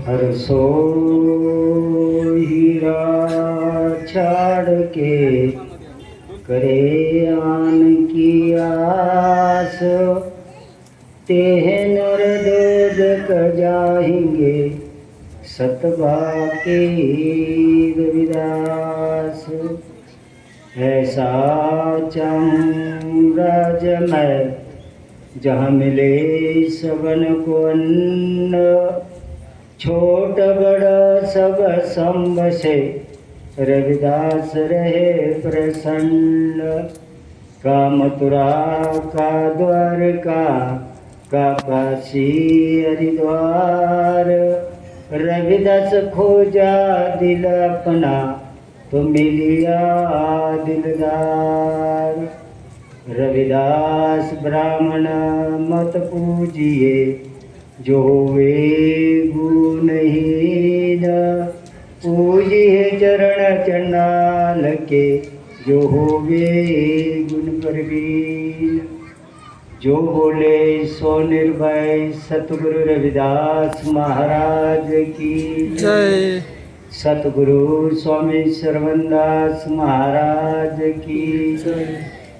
हर so हीरा छाड़ के करे आन की आस, तेह नर दूध क जाएंगे सतबा के रविदास। ऐसा चाहूँ राज मैं जहाँ मिले सबन को अन्न, छोट बड़ा सब संग से रविदास रहे प्रसन्न। का मथुरा का द्वारका का काशी हरिद्वार, रविदास खोजा दिल अपना तो मिलिया दिलदार। रविदास ब्राह्मण मत पूजिए जो वे गुणहीन, पूजिए चरण चंडाल के जो होवे गुण प्रवीण। जो बोले सो निर्भय सतगुरु रविदास महाराज की जय। सतगुरु स्वामी सर्वनदास महाराज की जय।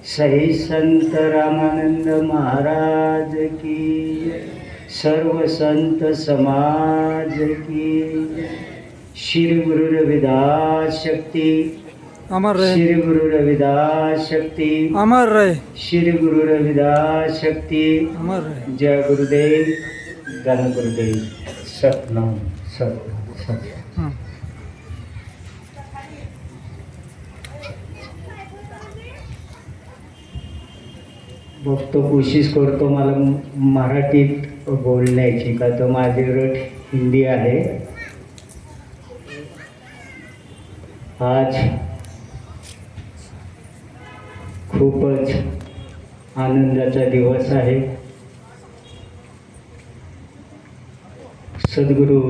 सही संत रामानंद महाराज की, सर्व संत समाज की। श्री गुरु रविदास शक्ति, अमर रहे। श्री गुरु रविदास शक्ति, अमर रहे। श्री गुरु रविदास शक्ति, अमर रहे। जय गुरुदेव, धन गुरुदेव, सतनाम सतनाम सतनाम। बघतो, कोशिश करतो मला मराठीत बोलण्याची, का तर माझी रट हिंदी आहे। आज खूपच आनंदाचा दिवस आहे। सद्गुरू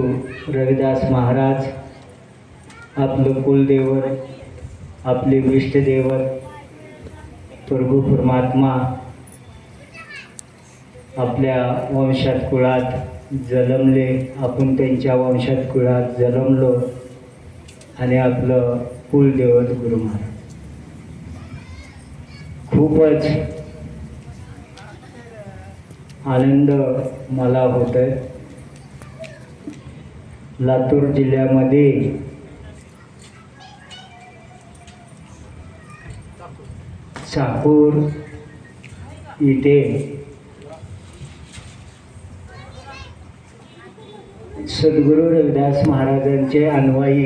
रविदास महाराज आपलं कुलदैवत, आपले इष्टदैवत प्रभू परमात्मा आपल्या वंशात कुळात जन्मले, आपण त्यांच्या वंशात कुळात जन्मलो आणि आपलं कुलदैवत गुरु महाराज। खूपच आनंद मला होतोय। लातूर जिल्ह्यामध्ये चाकूर इथे सद्गुरू रविदास महाराजांचे अनुयायी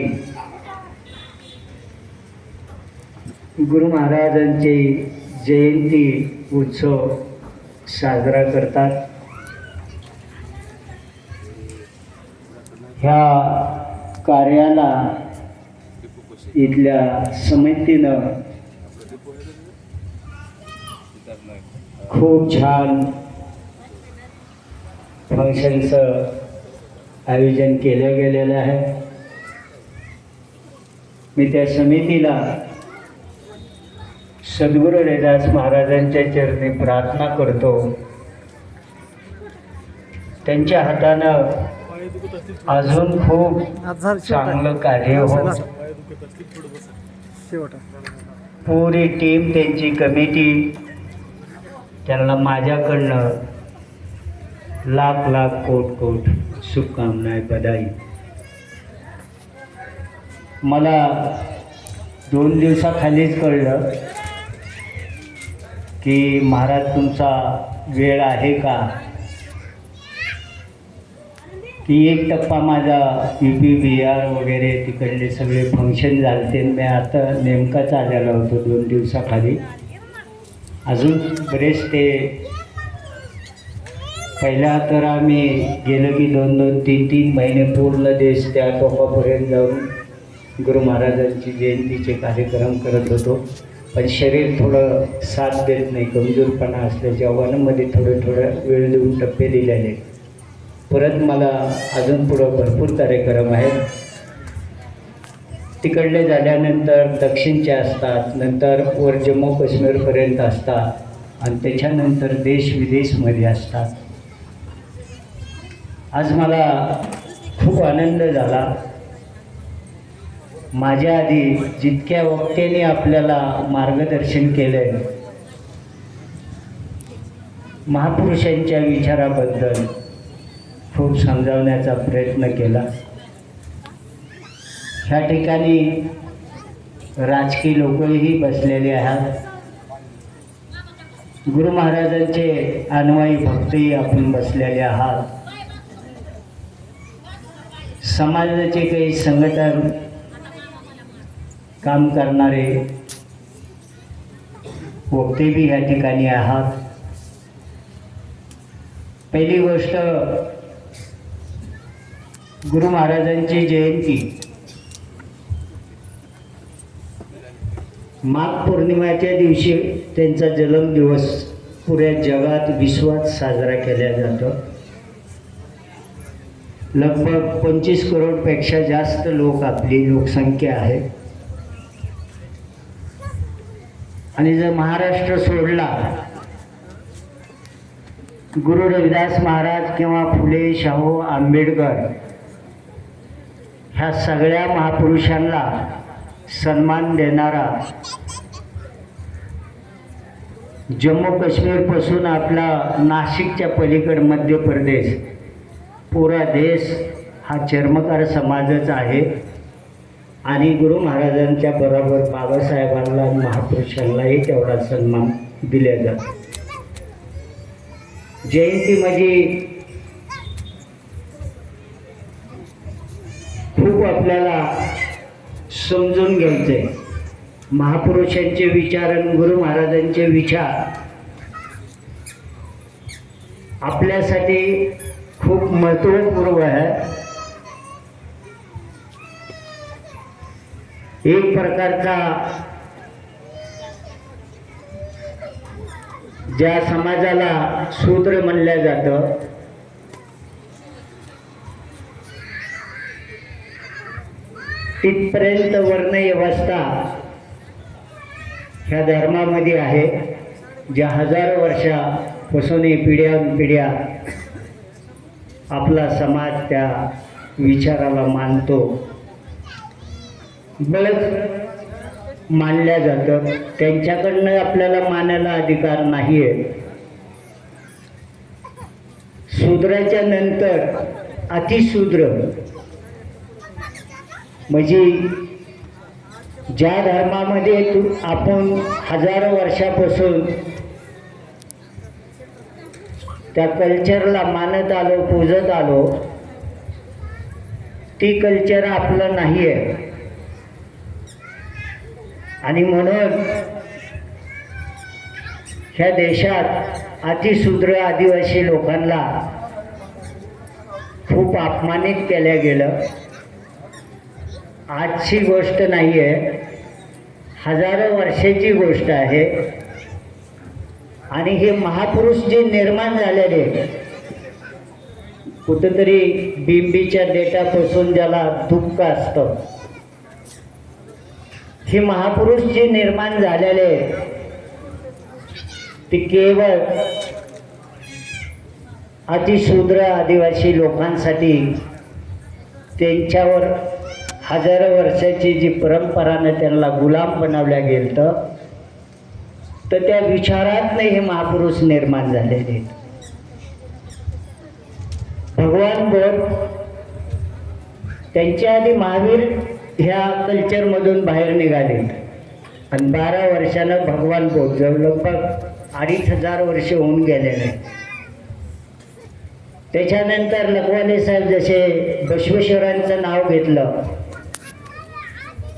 गुरु महाराजांची जयंती उत्सव साजरा करतात। ह्या कार्याला इथल्या समितीनं खूप छान फंक्शनचं आयोजन केलं गेलेलं आहे। मी त्या समितीला सद्गुरू रविदास महाराजांच्या चरणी प्रार्थना करतो, त्यांच्या हातानं अजून खूप चांगलं कार्य हो। पुरी टीम, त्यांची कमिटी, त्यांना माझ्याकडनं लाख लाख कोट कोट शुभकामनाएं, बधाई। मला 2 दिवसाखालीच कळलं की महाराज तुमचा वेळ आहे का, की एक टप्पा माझा UP बिहार वगैरे तिकडले सगळे फंक्शन झालते। मी आता नेमकाच आलेलो होतो 2 दिवसाखाली। अजून बरेच ते पहिला तर आम्ही गेलो की 2-2, 3-3 महिने पूर्ण देश त्या टोकापर्यंत जाऊन गुरु महाराजांची जयंतीचे कार्यक्रम करत होतो। पण शरीर थोडं साथ देत नाही, कमजोरपणा असल्याच्या वनामध्ये थोडं वेळ देऊन टप्पे दिलेले। परत मला अजून पुढं भरपूर कार्यक्रम आहेत। तिकडले झाल्यानंतर दक्षिणचे असतात, नंतर वर जम्मू काश्मीरपर्यंत असतात आणि त्याच्यानंतर देश विदेशमध्ये असतात। आज मला खूप आनंद झाला. माझ्या आधी जितक्या वक्त्यांनी आपल्याला मार्गदर्शन केलंय, महापुरुषांच्या विचाराबद्दल खूप समजावण्याचा प्रयत्न केला. ह्या ठिकाणी राजकीय लोकही बसलेले आहेत, गुरु महाराजांचे अनुयायी भक्तही आपण बसलेले आहात, समाजाचे काही संघटन काम करणारे वक्ते बी या ठिकाणी आहात. पहिली गोष्ट, गुरु महाराजांची जयंती माघ पौर्णिमेच्या दिवशी त्यांचा जन्मदिवस पुऱ्या जगात विश्वात साजरा केला जातो. लगभग 25 करोडपेक्षा जास्त लोक आपली लोकसंख्या आहे. आणि जर महाराष्ट्र सोडला, गुरु रविदास महाराज किंवा फुले, शाहू, आंबेडकर ह्या सगळ्या महापुरुषांना सन्मान देणारा, जम्मू काश्मीरपासून आपला नाशिकच्या पलीकड मध्य प्रदेश, पुरा देश हा चर्मकार समाजच आहे. आणि गुरु महाराजांच्या बरोबर बाबासाहेबांना आणि महापुरुषांनाही तेवढा सन्मान दिला जातो. जयंती म्हणजे खूप आपल्याला समजून घ्यायचंय. महापुरुषांचे विचार आणि गुरु महाराजांचे विचार आपल्यासाठी खूप महत्त्वपूर्ण आहे. एक प्रकारचा ज्या समाजाला शूद्र म्हणलं जातं, तिथपर्यंत वर्ण व्यवस्था ह्या धर्मामध्ये आहे, ज्या हजारो वर्षापासून पिढ्यानपिढ्या आपला समाज त्या विचाराला मानतो, बळच मानल्या जातं. त्यांच्याकडनं आपल्याला मानायला अधिकार नाही आहे. शूद्राच्या नंतर अतिशूद्र म्हणजे ज्या धर्मामध्ये आपण हजारो वर्षापासून त्या कल्चरला मानत आलो, पूजत आलो, ती कल्चर आपलं नाही आहे. आणि म्हणून ह्या देशात अतिशूद्र आदिवासी लोकांना खूप अपमानित केलं गेलं. आजची गोष्ट नाही आहे, हजारो वर्षाची गोष्ट आहे. आणि हे महापुरुष जे निर्माण झालेले, कुठंतरी बिंबीच्या डेटापासून ज्याला दुःख असतं, हे महापुरुष जे निर्माण झालेले ते केवळ अतिशूद्र आदिवासी लोकांसाठी, त्यांच्यावर हजारो वर्षाची जी परंपरानं त्यांना गुलाम बनवल्या गेलं, तर त्या विचारातनं हे महापुरुष निर्माण झालेले. भगवान बुद्ध त्यांच्या आधी महावीर ह्या कल्चरमधून बाहेर निघाले आणि 12 वर्षानं भगवान बुद्ध, लगभग 2500 वर्ष होऊन गेलेले. त्याच्यानंतर लखवाले साहेब जसे बसवेश्वरांचं नाव घेतलं.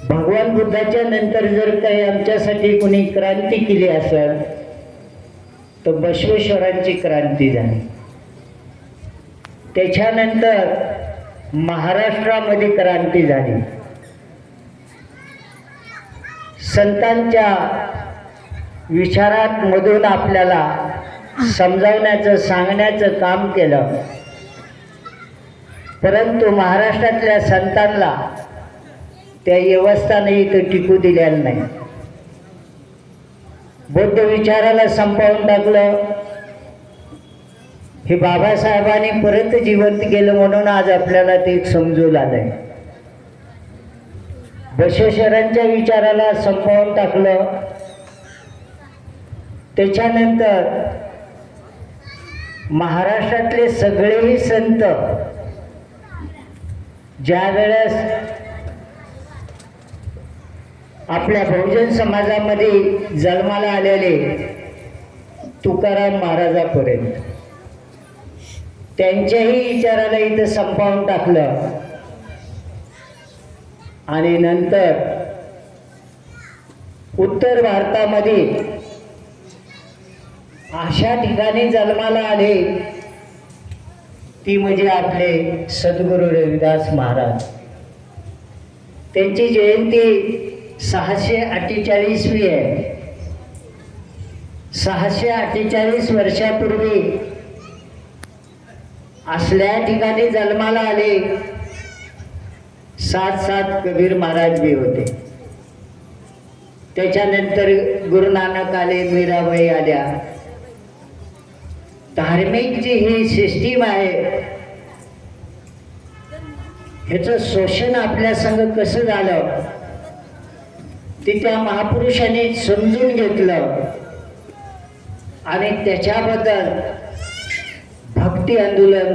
भगवान बुद्धाच्या नंतर जर काही आमच्यासाठी कोणी क्रांती केली असेल तर बसवेश्वरांची क्रांती झाली. त्याच्यानंतर महाराष्ट्रामध्ये क्रांती झाली. संतांच्या विचारात मधून आपल्याला समजावण्याचं, सांगण्याचं काम केलं. परंतु महाराष्ट्रातल्या संतांना त्या व्यवस्थाने इथं टिकू दिलेल्या नाही. बौद्ध विचाराला संपवून टाकलं. हे बाबासाहेबांनी परत जिवंत केलं म्हणून आज आपल्याला ते समजून आलंय. बसवेश्वरांच्या विचाराला संपवून टाकलं. त्याच्यानंतर महाराष्ट्रातले सगळेही संत ज्या वेळेस आपल्या बहुजन समाजामध्ये जन्माला आलेले तुकाराम महाराजापर्यंत त्यांच्याही विचाराला इथं संपवून टाकलं. आणि नंतर उत्तर भारतामध्ये अशा ठिकाणी जन्माला आले ती म्हणजे आपले सद्गुरू रविदास महाराज. त्यांची जयंती 648वी आहे. 648 वर्षापूर्वी असल्या ठिकाणी जन्माला आले. 7 कबीर महाराज बी होते. त्याच्यानंतर गुरु नानक आले, मीराबाई आल्या. धार्मिक जी ही सिस्टीम आहे ह्याचं शोषण आपल्या संग कसं झालं ते त्या महापुरुषांनी समजून घेतलं आणि त्याच्याबद्दल भक्ती आंदोलन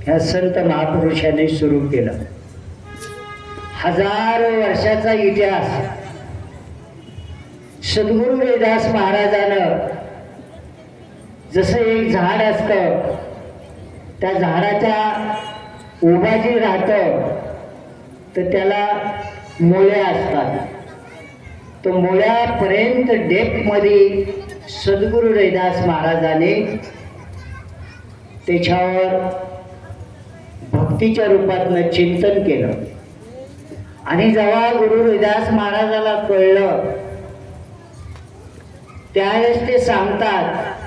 ह्या संत महापुरुषांनी सुरू केलं. हजारो वर्षाचा इतिहास सद्गुरू रविदास महाराजानं जसं एक झाड असतं त्या झाडाच्या उभाजी राहतं तर त्याला मुळ्या असतात. तो मुळ्यापर्यंत डेपमध्ये सद्गुरू रविदास महाराजाने त्याच्यावर भक्तीच्या रूपातनं चिंतन केलं. आणि जेव्हा गुरु रविदास महाराजाला कळलं त्यावेळेस ते सांगतात,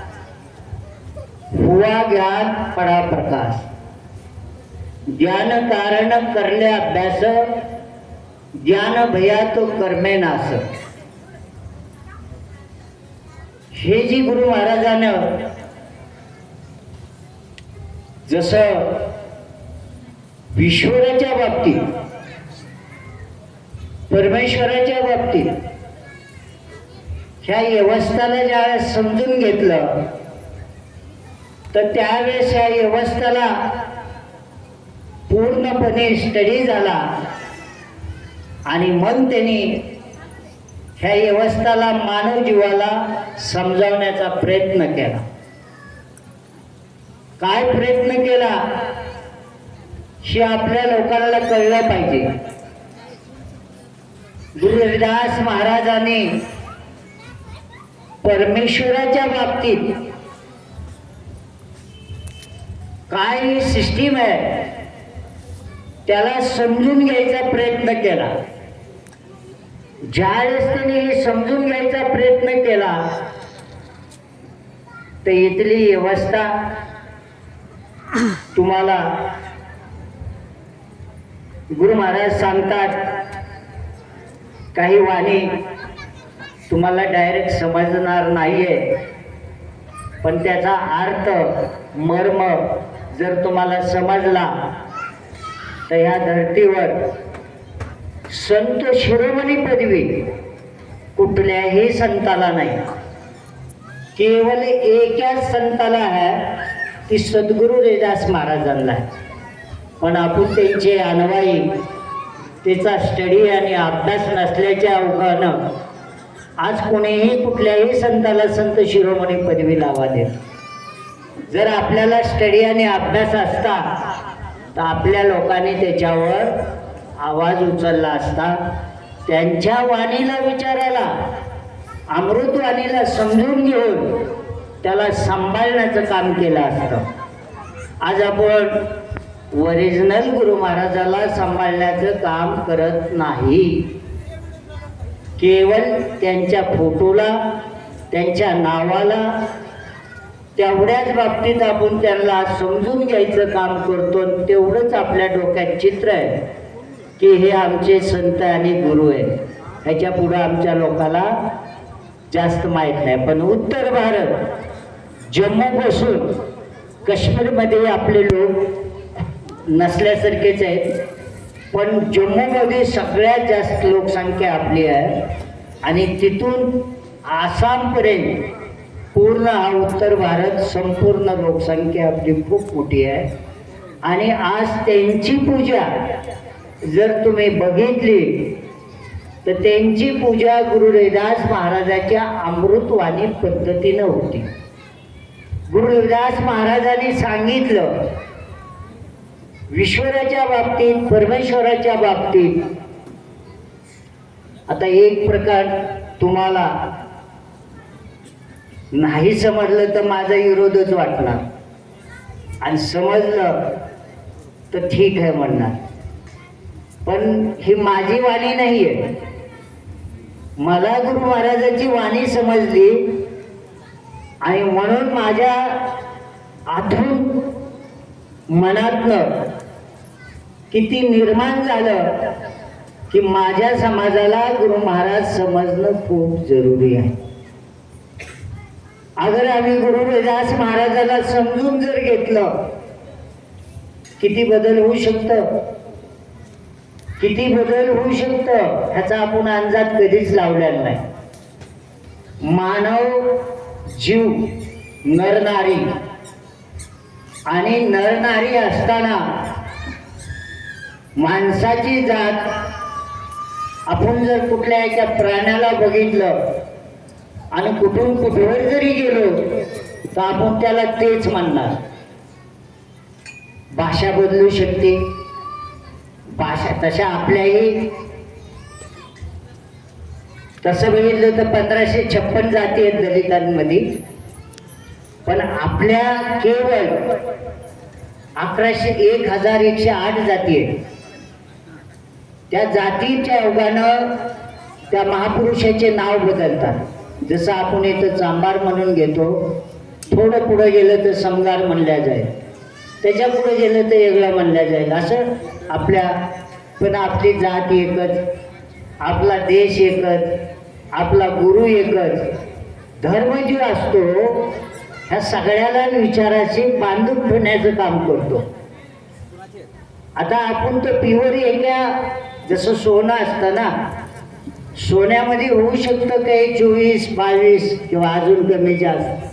हुआ ज्ञान पडा प्रकाश, ज्ञान कारण करले अभ्यास, ज्ञान भया तो कर्मे नास. हे जी गुरु महाराजानं जसं ईश्वराच्या बाबतीत, परमेश्वराच्या बाबतीत ह्या व्यवस्थाला ज्यावेळेस समजून घेतलं तर त्यावेळेस ह्या व्यवस्थाला पूर्णपणे स्टडी झाला आणि मग त्यांनी ह्या व्यवस्थाला मानव जीवाला समजावण्याचा प्रयत्न केला. काय प्रयत्न केला हे आपल्या लोकांना कळलं पाहिजे. गुरु रविदास महाराजांनी परमेश्वराच्या बाबतीत काय सिस्टीम आहे त्याला समजून घ्यायचा प्रयत्न केला. ज्यावेळेस त्यांनी हे समजून घ्यायचा प्रयत्न केला तर इथली व्यवस्था तुम्हाला गुरु महाराज सांगतात, काही वाणी तुम्हाला डायरेक्ट समजणार नाहीये पण त्याचा अर्थ मर्म जर तुम्हाला समजला तर ह्या धर्तीवर संत शिरोमणी पदवी कुठल्याही संताला नाही, केवळ एकाच संताला आहे, ती सद्गुरू रविदास महाराजांना आहे. पण आपण त्यांचे अनुयायी, त्याचा स्टडी आणि अभ्यास नसल्याच्या ओघानं आज कोणीही कुठल्याही संताला संत शिरोमणी पदवी लावा देत. जर आपल्याला स्टडी आणि अभ्यास असता तर आपल्या लोकांनी त्याच्यावर आवाज उचलला असता. त्यांच्या वाणीला विचारायला, अमृतवाणीला समजून घेऊन त्याला सांभाळण्याचं काम केलं असतं. आज आपण ओरिजिनल गुरु महाराजाला सांभाळण्याचं काम करत नाही. केवळ त्यांच्या फोटोला, त्यांच्या नावाला, तेवढ्याच बाबतीत आपण त्यांना समजून घ्यायचं काम करतो. तेवढंच आपल्या डोक्यात चित्र आहे की हे आमचे संत आणि गुरु आहेत. ह्याच्या पुढं आमच्या लोकाला जास्त माहीत नाही. पण उत्तर भारत, जम्मूपासून काश्मीरमध्ये आपले लोक नसल्यासारखेच आहेत, पण जम्मूमध्ये सगळ्यात जास्त लोकसंख्या आपली आहे आणि तिथून आसामपर्यंत पूर्ण हा उत्तर भारत संपूर्ण लोकसंख्या आपली खूप मोठी आहे. आणि आज त्यांची पूजा जर तुम्ही बघितली तर त्यांची पूजा गुरु रविदास महाराजांच्या अमृतवाणी पद्धतीनं होती. गुरु रविदास महाराजांनी सांगितलं, ईश्वराच्या बाबतीत, परमेश्वराच्या बाबतीत आता एक प्रकार तुम्हाला नाही समजलं तर माझा विरोधच वाटणार आणि समजलं तर ठीक आहे म्हणणार, पण ही माझी वाणी नाही आहे. मला गुरु महाराजांची वाणी समजली आणि म्हणून माझ्या आतून मनातनं किती निर्माण झालं की माझ्या समाजाला गुरु महाराज समजणं खूप जरुरी आहे. अगर आम्ही गुरु रविदास महाराजाला समजून जर घेतलं, किती बदल होऊ शकतं, किती बदल होऊ शकतं ह्याचा आपण अंदाज कधीच लावलेला नाही. मानव जीव नरनारी आणि नरनारी असताना माणसाची जात आपण जर कुठल्या एका प्राण्याला बघितलं आणि कुठून कुठवर जरी गेलो तर आपण त्याला तेच म्हणणार. भाषा बदलू शकते, भाषा तशा आपल्याही तसं बघितलं तर 1556 जाती आहेत दलितांमध्ये, पण आपल्या केवळ 1108 जाती आहेत. त्या जातीच्या ओघानं त्या महापुरुषाचे नाव बदलतात. जसं आपण इथं चांभार म्हणून घेतो, थोडं पुढे गेलं तर समगार म्हणल्या जाईल, त्याच्या पुढे गेलं तर वेगळं म्हणल्या जाईल. असं आपल्या, पण आपली जात एकच, आपला देश एकच, आपला गुरु एकच. धर्म जो असतो ह्या सगळ्याला विचाराशी बांधून ठेवण्याचं काम करतो. आता आपण तर प्युअर एका, जसं सोनं असतं ना, सोन्यामध्ये होऊ शकतं काही 24-22 किंवा अजून कमी जास्त,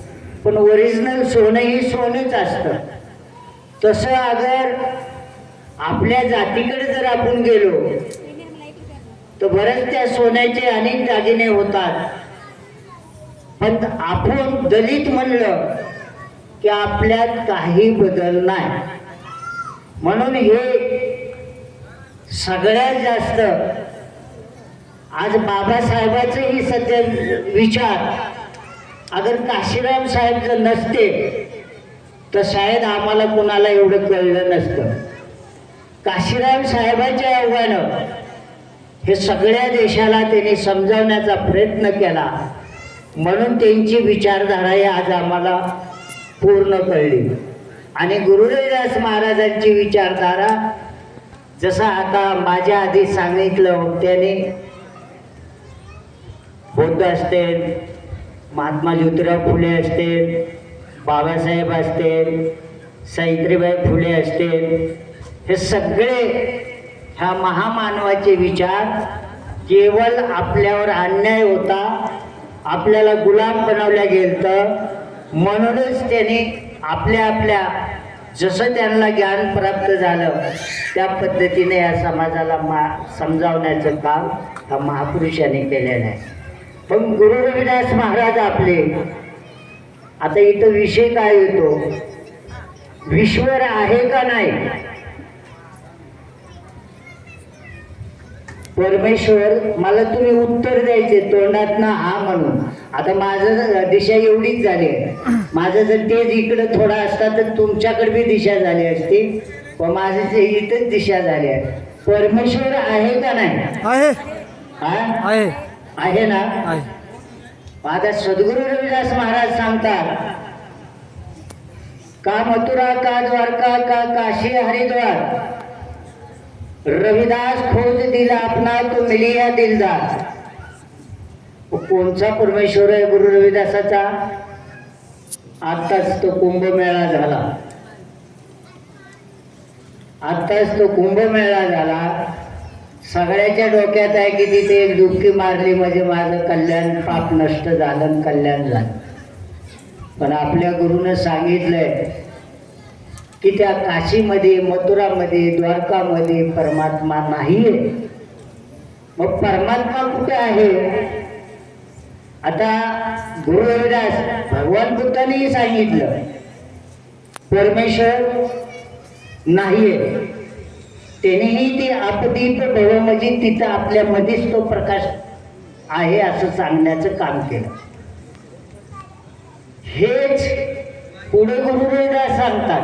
पण ओरिजिनल सोनं ही सोनंच असतं. तसं अगर आपल्या जातीकडे जर आपण गेलो तर बरेच त्या सोन्याचे अनेक दागिने होतात, पण आपण दलित म्हणलं की आपल्यात काही बदल नाही. म्हणून हे सगळ्यात जास्त आज बाबासाहेबांचेही सध्या विचार अगर काशीराम साहेब जर नसते तर शायद आम्हाला कुणाला एवढं कळलं नसतं. काशीराम साहेबांच्या आव्हानं हे सगळ्या देशाला त्यांनी समजावण्याचा प्रयत्न केला, म्हणून त्यांची विचारधारा ही आज आम्हाला पूर्ण कळली. आणि गुरु रविदास महाराजांची विचारधारा, जसं आता माझ्या आधी सांगितलं, त्याने बुद्ध असतील, महात्मा ज्योतिराव फुले असतील, बाबासाहेब असतील, सावित्रीबाई फुले असतील, हे सगळे ह्या महामानवाचे विचार केवळ आपल्यावर अन्याय होता, आपल्याला गुलाम बनवल्या गेलं, म्हणूनच त्यांनी आपल्या आपल्या जसं त्यांना ज्ञान प्राप्त झालं त्या पद्धतीने या समाजाला समजावण्याचं काम ह्या महापुरुषांनी केलेलं आहे. पण गुरु रविदास महाराज आपले, आता इथं विषय काय येतो, ईश्वर आहे का नाही, परमेश्वर, मला तुम्ही उत्तर द्यायचे तोंडातनं हा म्हणून. आता माझं दिशा एवढीच झाली आहे, माझं जर तेच इकडं थोडा असता तर तुमच्याकडे बी दिशा झाली असती, पण माझं ते इथंच दिशा झाली आहे. परमेश्वर आहे का नाही? आहे, हा आहे, आहे ना. आहे. आता सद्गुरु रविदास महाराज सांगतात, का मथुरा का द्वारका का काशी हरिद्वार, रविदास खोज दिला अपना तो मिलिया दिलदार. कोणचा परमेश्वर आहे गुरु रविदासाचा? आताच तो कुंभमेळा झाला. आत्ताच तो कुंभमेळा झाला. सगळ्याच्या डोक्यात आहे की तिथे एक डुबकी मारली म्हणजे माझं कल्याण, पाप नष्ट झालं आणि कल्याण झालं. पण आपल्या गुरुनं सांगितलंय की त्या काशीमध्ये, मथुरामध्ये, द्वारकामध्ये परमात्मा नाहीये. मग परमात्मा कुठे आहे? आता गुरु रविदास भगवान बुद्धांनीही सांगितलं परमेश्वर नाहीये. त्यानेही ती आपदीप भव म्हणजे तिथं आपल्यामध्येच तो प्रकाश आहे असं सांगण्याचं काम केलं. हेच पुढे गुरु रविदास सांगतात,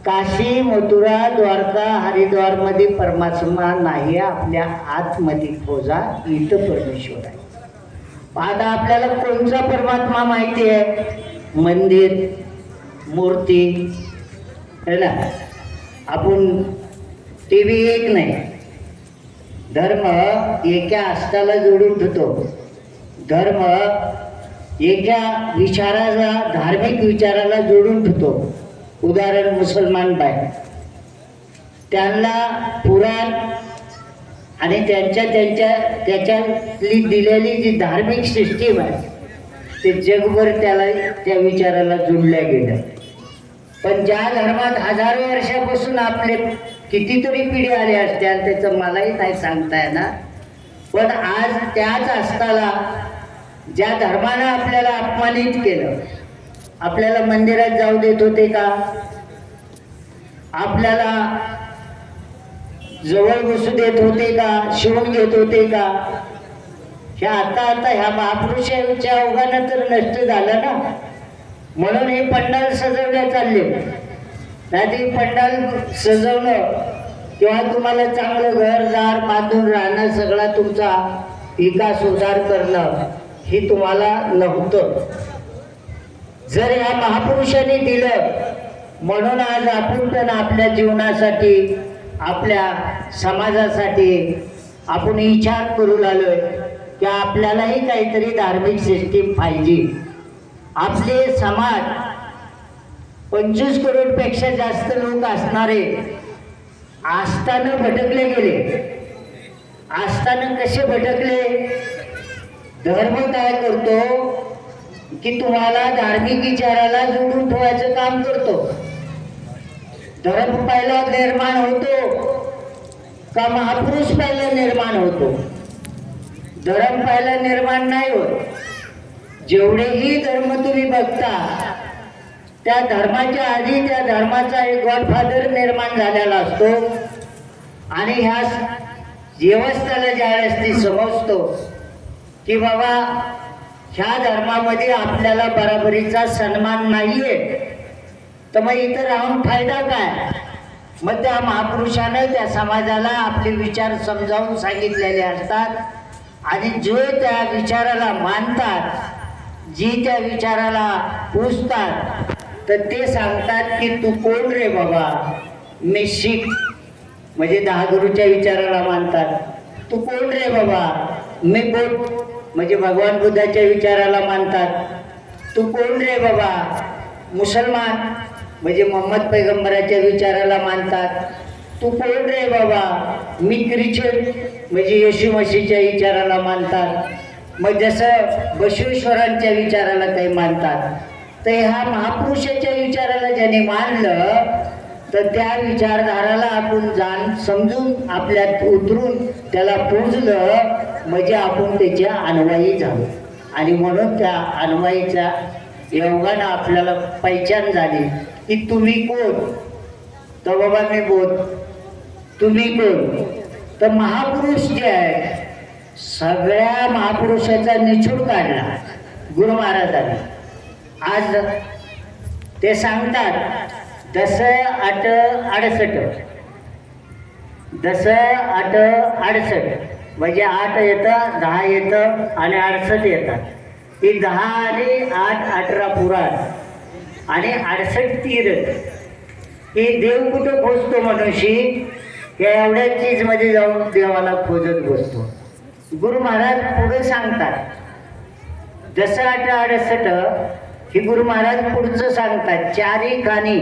काशी, मथुरा, द्वारका, हरिद्वार मध्ये परमात्मा नाही, आपल्या आतमध्ये खोजा, इथं परमेश्वर आहे. आता आपल्याला कोणचा परमात्मा माहिती आहे? मंदिर, मूर्ती है ना. आपण टीव्ही एक नाही, धर्म एका आस्थाला जोडून ठेवतो. धर्म एका विचाराला, धार्मिक विचाराला जोडून ठेवतो. उदाहरण मुसलमान बाय, त्यांना पुराण आणि त्याच्यातली दिलेली जी धार्मिक सिस्टीम आहे ते जगभर त्या विचाराला जोडल्या गेलं. पण ज्या धर्मात हजारो वर्षापासून आपले कितीतरी पिढी आले असत्या त्याचं मलाही नाही सांगता येणार. पण आज त्याच आस्थाला, ज्या धर्मानं आपल्याला अपमानित केलं, आपल्याला मंदिरात जाऊ देत होते का? आपल्याला जवळ बसू देत होते का? शिवून घेत होते का? ह्या आता ह्या महापुरुषाच्या ओघानं तर नष्ट झालं ना. म्हणून हे पंडाल सजवल्या चालले. नाही पंडाल सजवणं किंवा तुम्हाला चांगलं घरदार बांधून राहणं, सगळा तुमचा विकास उद्धार करणं हे तुम्हाला नव्हतं. जर या महापुरुषांनी दिलं म्हणून आज आपण पण आपल्या जीवनासाठी, आपल्या समाजासाठी आपण विचार करू लागलोय की आपल्यालाही काहीतरी धार्मिक सिस्टीम पाहिजे. आपले समाज 25 करोडपेक्षा जास्त लोक असणारे आस्थानं भटकले गेले. आस्थानं कसे भटकले? धर्म काय करतो की तुम्हाला धार्मिक विचाराला जोडून ठेवायचं काम करतो. धर्म पहिला निर्माण होतो का महापुरुष पहिला निर्माण होतो? धर्म पहिला निर्माण नाही होत. जेवढेही धर्म तुम्ही बघता त्या धर्माच्या आधी त्या धर्माचा एक गॉडफादर निर्माण झालेला असतो. आणि ह्या व्यवस्थेला ज्यावेळेस ती समजतो की बाबा ह्या धर्मामध्ये आपल्याला बराबरीचा सन्मान नाहीये, तर मग इथं राहून फायदा काय? मग त्या महापुरुषानं त्या समाजाला आपले विचार समजावून सांगितलेले असतात. आणि जो त्या विचाराला मानतात, जी त्या विचाराला पुजतात, तर ते सांगतात की तू कोण रे बाबा? मी शीख, म्हणजे 10 गुरुच्या विचाराला मानतात. तू कोण रे बाबा? मी बौद्ध, म्हणजे भगवान बुद्धाच्या विचाराला मानतात. तू कोण रे बाबा? मुसलमान, म्हणजे मोहम्मद पैगंबराच्या विचाराला मानतात. तू कोण रे बाबा? मी ख्रिश्चन, म्हणजे येशू मसीहच्या विचाराला मानतात. मग जसं बसवेश्वरांच्या विचाराला काही मानतात, तर ह्या महापुरुषाच्या विचाराला ज्याने मानलं तर त्या विचारधाराला आपण समजून आपल्यात उतरून त्याला पूजलं म्हणजे आपण त्याच्या अनुयायी झालो. आणि म्हणून त्या अनुयायीच्या योगानं आपल्याला पहिचान झाली की तुम्ही कोण? तर बाबा मी बौद्ध. तुम्ही कोण? तर महापुरुष जे आहे, सगळ्या महापुरुषाचा निचूड काढला गुरु महाराजांनी. आज ते सांगतात 10-8-68, 10-8-68, म्हणजे 8 येतं, 10 येतं आणि 68 येतात. ही 10 आणि 8, 18 पुराण आणि 68 तीर्थ. ही देव कुठं खोजतो मनुष्य? या एवढ्या चीजमध्ये जाऊन देवाला खोजत बसतो. गुरु महाराज पुढे सांगतात 10-8-68, ही गुरु महाराज पुढचं सांगतात, चारी खानी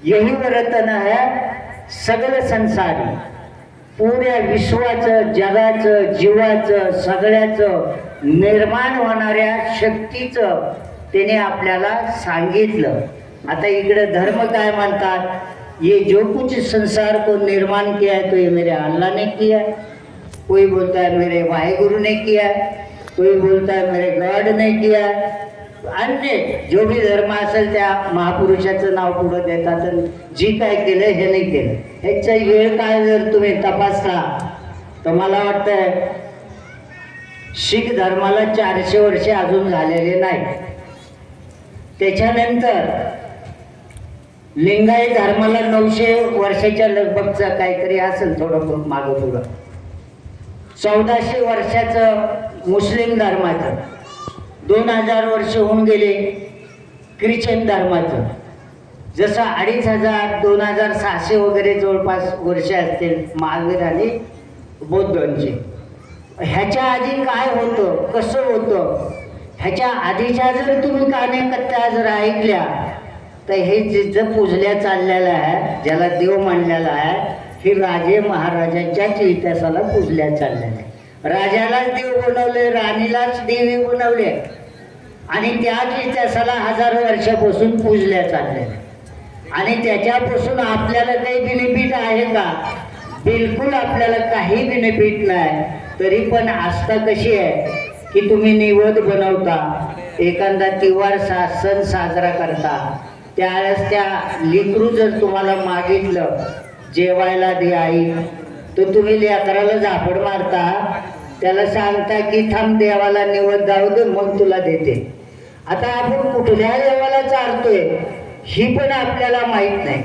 यही वर्तन है सगळं संसारी पुऱ्या विश्वाचं, जगाचं, जीवाचं, सगळ्याचं निर्माण होणाऱ्या शक्तीचं त्याने आपल्याला सांगितलं. आता इकडे धर्म काय म्हणतात, ये जो कुछ संसार को निर्माण किया है तो ये मेरे अल्लाह ने किया है, कोई बोलता है मेरे वाहेगुरु ने किया है, कोई बोलता है मेरे गॉड ने किया है. अन्य जो भी धर्म असेल त्या महापुरुषाचं नाव पुढं देतात. जी काय केलं हे नाही केलं. ह्याचा वेळ काय जर तुम्ही तपासला तर मला वाटतंय शीख धर्माला 400 वर्षे अजून झालेले नाही. त्याच्यानंतर लिंगायत धर्माला 900 वर्षाच्या लगभगचं काहीतरी असेल, थोडं मागं पुढं. 1400 वर्षाचं मुस्लिम धर्माचं, 2000 वर्ष होऊन गेले ख्रिश्चन धर्माचं. जसं 2500 2600 वगैरे जवळपास वर्ष असतील महावीर आणि बौद्धांचे. ह्याच्या आधी काय होतं, कसं होतं, ह्याच्या आधीच्या जर तुम्ही कथ्या जर ऐकल्या तर हे जिथं पूजल्या चाललेलं आहे, ज्याला देव मानलेला आहे, ही राजे महाराजांच्याच इतिहासाला पूजल्या चाललेलं आहे. राजालाच देव बनवले, राणीलाच देवी बनवले आणि त्याच इतिहासाला हजारो वर्षापासून पूजल्या चाललेल्या. आणि त्याच्यापासून आपल्याला काही बेनिफिट आहे का? बिलकुल आपल्याला काही बेनिफिट नाही. तरी पण आस्था कशी आहे की तुम्ही निवद बनवता, एखादा तिवार सण साजरा करता, त्यावेळेस त्या लेकरू जर तुम्हाला मागितलं जेवायला दे आई, तर तुम्ही लेकराला झापड मारता, त्याला सांगता की थांब देवाला निवद जाऊ दे मग तुला देते. आता आपण कुठल्या देवाला चालतोय ही पण आपल्याला माहीत नाही.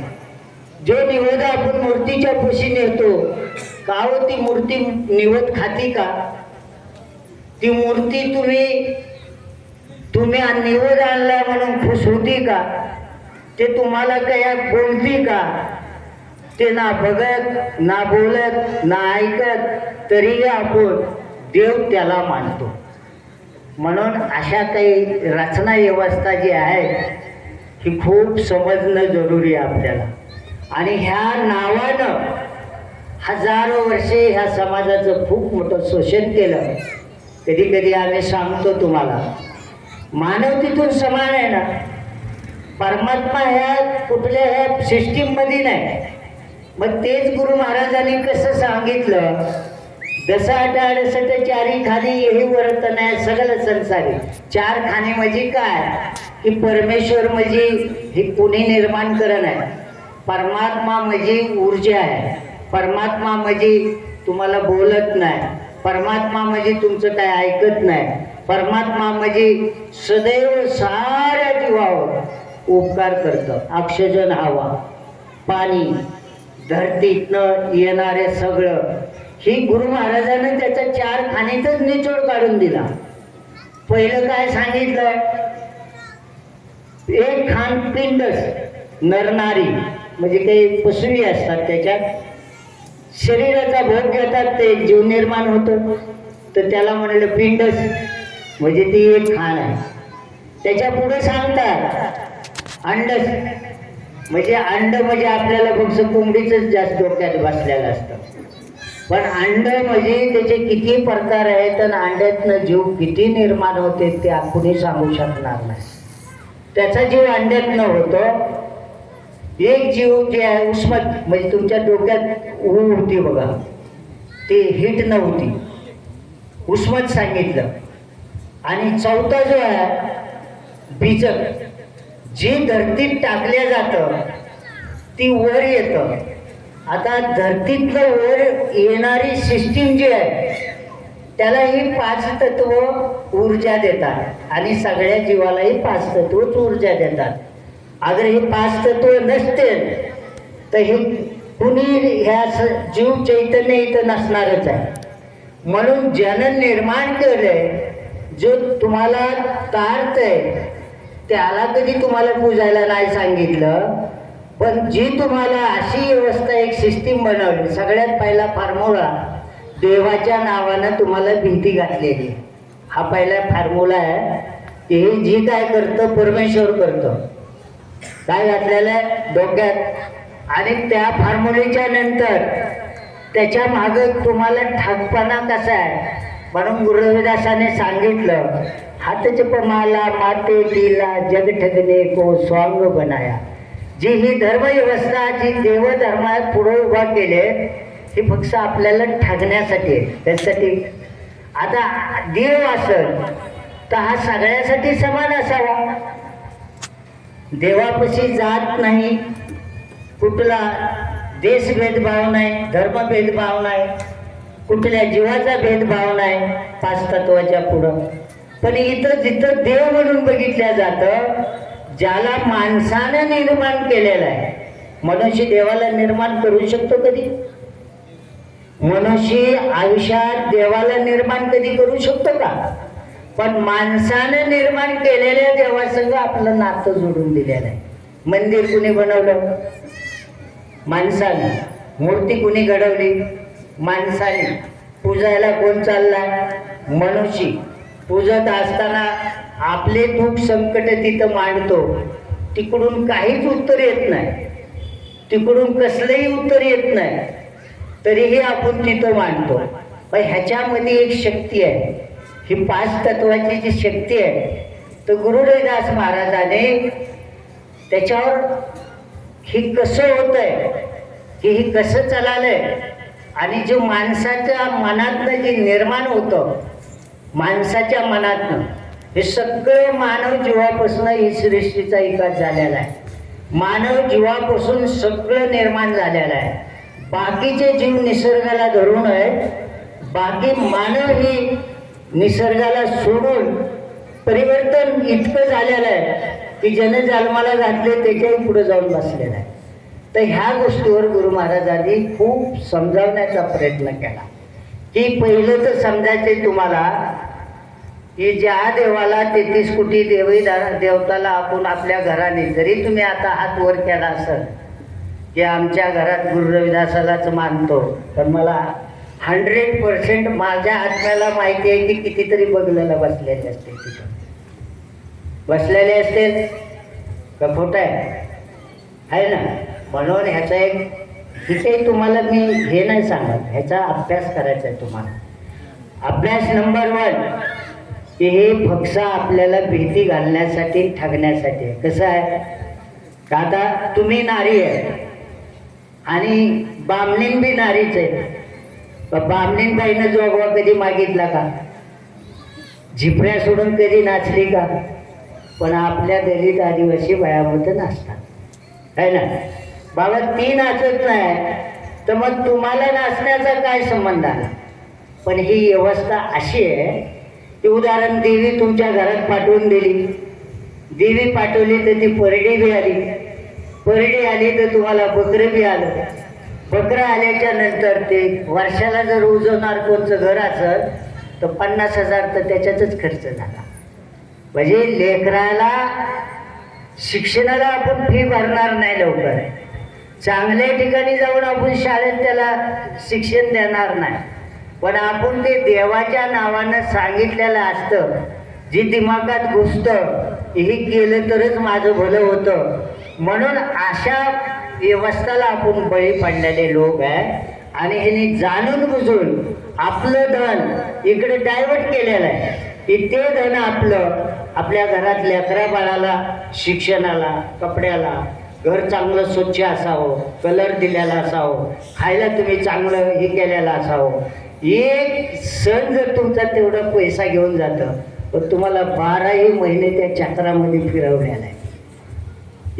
जो निवद आपण मूर्तीच्या पुशी नेतो का हो, ती मूर्ती निवद खाती का? ती मूर्ती तुम्ही निवद आणलाय म्हणून खुश होती का? ते तुम्हाला काय बोलती का? ते ना बघत ना बोलत ना ऐकत तरी आपण देव त्याला मानतो. म्हणून अशा काही रचना व्यवस्था जी आहे ही खूप समजणं जरुरी आहे आपल्याला. आणि ह्या नावानं हजारो वर्षे ह्या समाजाचं खूप मोठं शोषण केलं. कधी कधी आम्ही सांगतो तुम्हाला, मानवतेतून समान आहे ना, परमात्मा ह्या कुठल्या ह्या सिस्टीममध्ये नाही. मग तेच गुरु महाराजांनी कसं सांगितलं, 10-68 चारी खाली यही वर्तन आहे सगळं संसारी. 4 खाणी म्हणजे काय की परमेश्वर म्हणजे हे कुणी निर्माण करण आहे. परमात्मा म्हणजे ऊर्जा आहे. परमात्मा म्हणजे तुम्हाला बोलत नाही. परमात्मा म्हणजे तुमचं काय ऐकत नाही. परमात्मा म्हणजे सदैव साऱ्या जीवावर उपकार करतं. ऑक्सिजन, हवा, पाणी, धरतीतनं येणारे सगळं, ही गुरु महाराजांनी त्याच्या 4 खाणीतच निचोड काढून दिला. पहिलं काय सांगितलं, एक खान पिंडस, नरनारी म्हणजे काही पशुवी असतात, त्याच्यात शरीराचा भोग घेतात, ते जीव निर्माण होतं, तर त्याला म्हणलं पिंडस म्हणजे ती एक खाण आहे. त्याच्या पुढे सांगतात अंडस म्हणजे अंड म्हणजे आपल्याला फक्त कोंबडीच जास्त डोक्यात बसलेलं असतं. पण अंड म्हणजे त्याचे किती प्रकार आहेत आणि अंड्यातनं जीव किती निर्माण होते ते आपण सांगू शकणार नाही. त्याचा जीव अंड्यातनं होतो. एक जीव जे आहे उष्मत म्हणजे तुमच्या डोक्यात ऊन होती बघा, ते हिट नव्हती, उष्मत सांगितलं. आणि चौथा जो आहे बीजक, जे धरतीत टाकल्या जातं ती वर येतं. आता धरतीतलं वर येणारी सिस्टीम जी आहे त्याला ही 5 तत्व ऊर्जा देतात आणि सगळ्या जीवालाही 5 तत्वच ऊर्जा देतात. अगर हे 5 तत्व नसतील तर हे कुणी ह्या जीव चैतन्य इथं नसणारच आहे. म्हणून ज्यानं निर्माण केलंय, जो तुम्हाला तारतंय, त्याला कधी तुम्हाला पूजायला नाही सांगितलं. पण जी तुम्हाला अशी व्यवस्था एक सिस्टीम बनवली, सगळ्यात पहिला फॉर्म्युला देवाच्या नावानं तुम्हाला भीती घातलेली. हा पहिला फॉर्म्युला आहे की हे जी काय करतं परमेश्वर करतं. काय घातलेलं आहे डोक्यात, आणि त्या फॉर्म्युलेच्या नंतर त्याच्या मागे तुम्हाला ठाकपणा कसा आहे म्हणून गुरु रविदासाने सांगितलं, हातच पमाला माते दिला जग ठगने को स्वांग बनाया. जी ही धर्मव्यवस्था जी देवधर्मा पुढे उभा केले ही फक्त आपल्याला ठगण्यासाठी आहे. त्यासाठी आता देव असेल तर हा सगळ्यासाठी समान असावा. देवापाशी जात नाही, कुठला देश भेदभाव नाही, धर्म भेदभाव नाही, कुठल्या जीवाचा भेदभाव नाही पाच तत्वाच्या पुढं. पण इथं जिथं देव म्हणून बघितल्या जातं, ज्याला माणसानं निर्माण केलेलं आहे. मनुष्य देवाला निर्माण करू शकतो कधी? मनुष्य आयुष्यात देवाला निर्माण कधी करू शकतो का? पण माणसानं निर्माण केलेल्या देवासंग आपलं नातं जोडून दिलेलं आहे. मंदिर कुणी बनवलं? माणसाने. मूर्ती कुणी घडवली? माणसाने. पूजायला कोण चाललाय? मनुष्य. पूजत असताना आपले दुःख संकट तिथं मांडतो, तिकडून काहीच उत्तर येत नाही, तिकडून कसलंही उत्तर येत नाही, तरीही आपण तिथं मांडतो. पण ह्याच्यामध्ये एक शक्ती आहे, ही पाच तत्वाची जी शक्ती आहे, तर गुरु रविदास महाराजाने त्याच्यावर हे कसं होत आहे की हे कसं चाललंय आणि जे माणसाच्या मनातनं जे निर्माण होतं, माणसाच्या मनातनं हे सगळं मानव जीवापासून ही सृष्टीचा विकास झालेला आहे. मानव जीवापासून सगळं निर्माण झालेलं आहे. बाकीचे जीव निसर्गाला धरून आहेत, बाकी मानव ही निसर्गाला सोडून परिवर्तन इतकं झालेलं आहे की ज्याने जन्माला घातले त्याच्याही पुढे जाऊन बसलेला आहे. तर ह्या गोष्टीवर गुरु महाराजांनी खूप समजावण्याचा प्रयत्न केला. की पहिलं तर समजायचे तुम्हाला की ज्या देवाला 33 कोटी देवताला आपण आपल्या घराने, जरी तुम्ही आता हात वर केला असेल की आमच्या घरात गुरु रविदासालाच मानतो, पण मला 100% माझ्या आत्म्याला माहिती आहे की कितीतरी बघलेला बसलेले असते, तिथं बसलेले असते का खोटं आहे ना. म्हणून ह्याचा एक इथे तुम्हाला मी हे नाही सांगत, ह्याचा अभ्यास करायचा आहे तुम्हाला. अभ्यास नंबर 1 की हे फक्त आपल्याला भीती घालण्यासाठी, ठगण्यासाठी. कसं आहे का, आता तुम्ही नारी आहे आणि बामणीन बी नारीच आहे. बामणीन बाईनं जोगवा कधी मागितला का? झिपऱ्या सोडून कधी नाचली का? पण आपल्या दलित आदिवासी बायामध्ये नाचतात आहे ना. बाबा ती नाचत नाही तर मग तुम्हाला नाचण्याचा काय संबंध आला? पण ही व्यवस्था अशी आहे की उदाहरण देवी तुमच्या घरात पाठवून दिली, देवी पाठवली तर ती परडी बी आली, परडी आली तर तुम्हाला बकरं बी आलं, बकरं आल्याच्या नंतर ते वर्षाला जर उजवणार कोणचं घर असेल तर 50,000 तर त्याच्यातच खर्च झाला. म्हणजे लेकराला शिक्षणाला आपण फी भरणार नाही लवकर, चांगल्या ठिकाणी जाऊन आपण शाळेत त्याला शिक्षण देणार नाही, पण आपण ते देवाच्या नावानं सांगितलेलं असतं, जी दिमागात घुसतं हे केलं तरच माझं भलं होतं. म्हणून अशा व्यवस्थेला आपण बळी पडलेले लोक आहे आणि ह्यांनी जाणून बुजून आपलं धन इकडे डायव्हर्ट केलेलं आहे की ते धन आपलं आपल्या घरात लेकरा बाळाला शिक्षणाला, कपड्याला, घर चांगलं स्वच्छ असावं, कलर दिलेला असावं, खायला तुम्ही चांगलं हे केलेलं असावं. एक सण जर तुमचा तेवढा पैसा घेऊन जातं पण तुम्हाला 12ही महिने त्या चक्रामध्ये फिरवलेला आहे.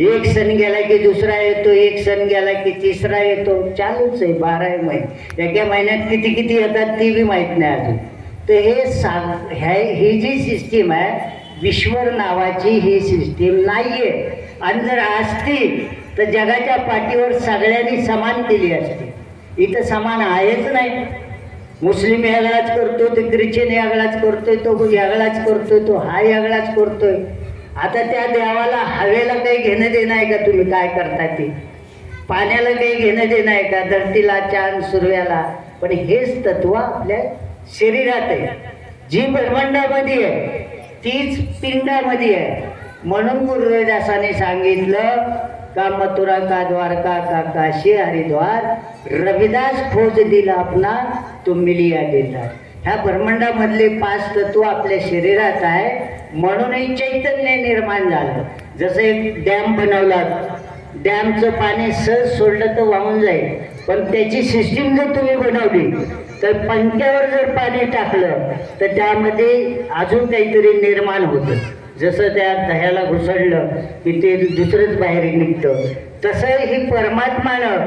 एक सण गेला की दुसरा येतो, एक सण गेला की तिसरा येतो, चालूच आहे 12 महिने. एका महिन्यात किती किती येतात ती बी माहीत नाही अजून. तर ही जी सिस्टीम आहे, विश्वर नावाची ही सिस्टीम नाही आहे. आणि जर असती तर जगाच्या पाठीवर सगळ्यांनी समान केली असती. इथं समान आहेच नाही. मुस्लिम यागळाच करतो, तो ख्रिश्चन यागळाच करतोय, तो यागळाच करतोय, तो हा यागळाच करतोय. आता त्या देवाला हवेला काही घेणं देणं आहे का? तुम्ही काय करता ते? पाण्याला काही घेणं देणं आहे का? धरतीला, चांद, सूर्याला? पण हेच तत्व आपल्या शरीरात आहे. जी ब्रह्मांडामध्ये आहे तीच पिंडामध्ये आहे. म्हणून गुरु रविदासाने सांगितलं का मथुरा का द्वारका का काशी हरिद्वार, रविदास खोज दिला अपना तो मिलिया देतात. ह्या ब्रह्मांडामधले 5 तत्व आपल्या शरीरात आहे, म्हणूनही चैतन्य निर्माण झालं. जसं एक डॅम बनवला, डॅमचं पाणी सहज सोडलं तर वाहून जाईल, पण त्याची सिस्टीम जर तुम्ही बनवली तर पंख्यावर जर पाणी टाकलं तर त्यामध्ये अजून काहीतरी निर्माण होतं. जसं त्या दह्याला घुसळलं की ते दुसरंच बाहेर निघतं, तसं ही परमात्मानं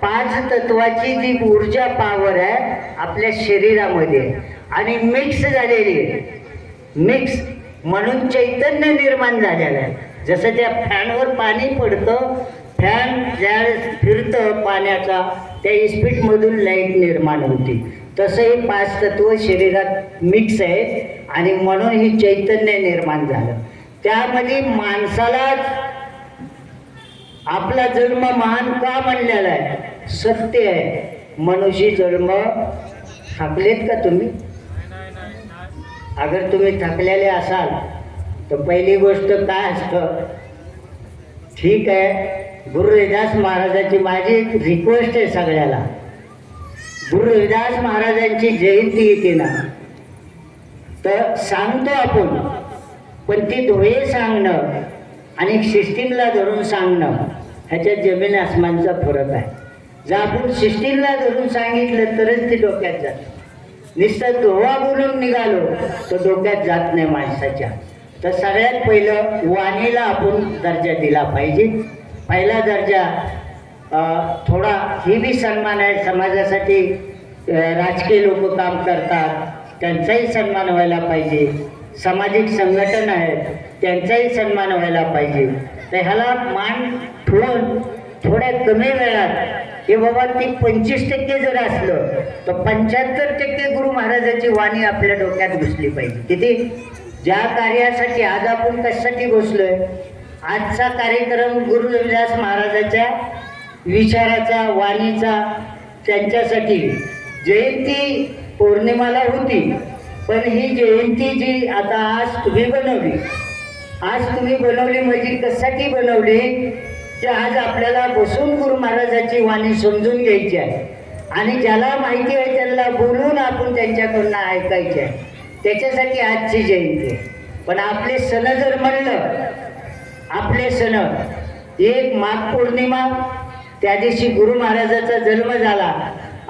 5 तत्वाची जी ऊर्जा पॉवर आहे आपल्या शरीरामध्ये आणि मिक्स झालेली आहे, मिक्स म्हणून चैतन्य निर्माण झालेलं आहे. जसं त्या फॅनवर पाणी पडतं, फॅन ज्यावेळेस फिरतं पाण्याचा त्या इस्पिटमधून लाईट निर्माण होते, तसं हे 5 तत्व शरीरात मिक्स आहेत आणि म्हणून ही चैतन्य निर्माण झालं. त्यामध्ये माणसालाच आपला जन्म महान का म्हणलेला आहे? सत्य आहे. मनुष्य जन्म थकलेत का तुम्ही? अगर तुम्ही थकलेले असाल तर पहिली गोष्ट काय असतं, ठीक आहे, गुरु रविदास महाराजांची माझी एक रिक्वेस्ट आहे सगळ्याला, गुरु रविदास महाराजांची जयंती येते ना तर सांगतो आपण, पण ती धोये सांगणं आणि सिस्टीमला धरून सांगणं ह्याच्यात जमीन आसमानचा फरक आहे. जर आपण सिस्टीमला धरून सांगितलं तरच ते डोक्यात जातं. नुसतं धोवा बोलून निघालो तर डोक्यात जात नाही माणसाच्या. तर सगळ्यात पहिलं वाणीला आपण दर्जा दिला पाहिजे. पहिला दर्जा थोडा ही बी सन्मान आहे. समाजासाठी राजकीय लोक काम करतात त्यांचाही सन्मान व्हायला पाहिजे, सामाजिक संघटना आहेत त्यांचाही सन्मान व्हायला पाहिजे. तर ह्याला मान ठेवून थोड्या कमी वेळात हे बाबा ती 25% जर असलं तर 75% गुरु महाराजांची वाणी आपल्या डोक्यात घुसली पाहिजे. किती ज्या कार्यासाठी आज आपण कशासाठी बसलोय, आजचा कार्यक्रम गुरु रविदास महाराजांच्या विचाराचा, वाणीचा, त्यांच्यासाठी जयंती पौर्णिमाला होती. पण ही जयंती जी आता आज तुम्ही बनवली म्हणजे कशासाठी बनवली, की आज आपल्याला बसून गुरु महाराजांची वाणी समजून घ्यायची आहे आणि ज्याला माहिती आहे त्यांना बोलून आपण त्यांच्याकडून ऐकायचे आहे. त्याच्यासाठी आजची जयंती आहे. पण आपले सण जर म्हणलं, आपले सण एक माघ पौर्णिमा त्या दिवशी गुरु महाराजांचा जन्म झाला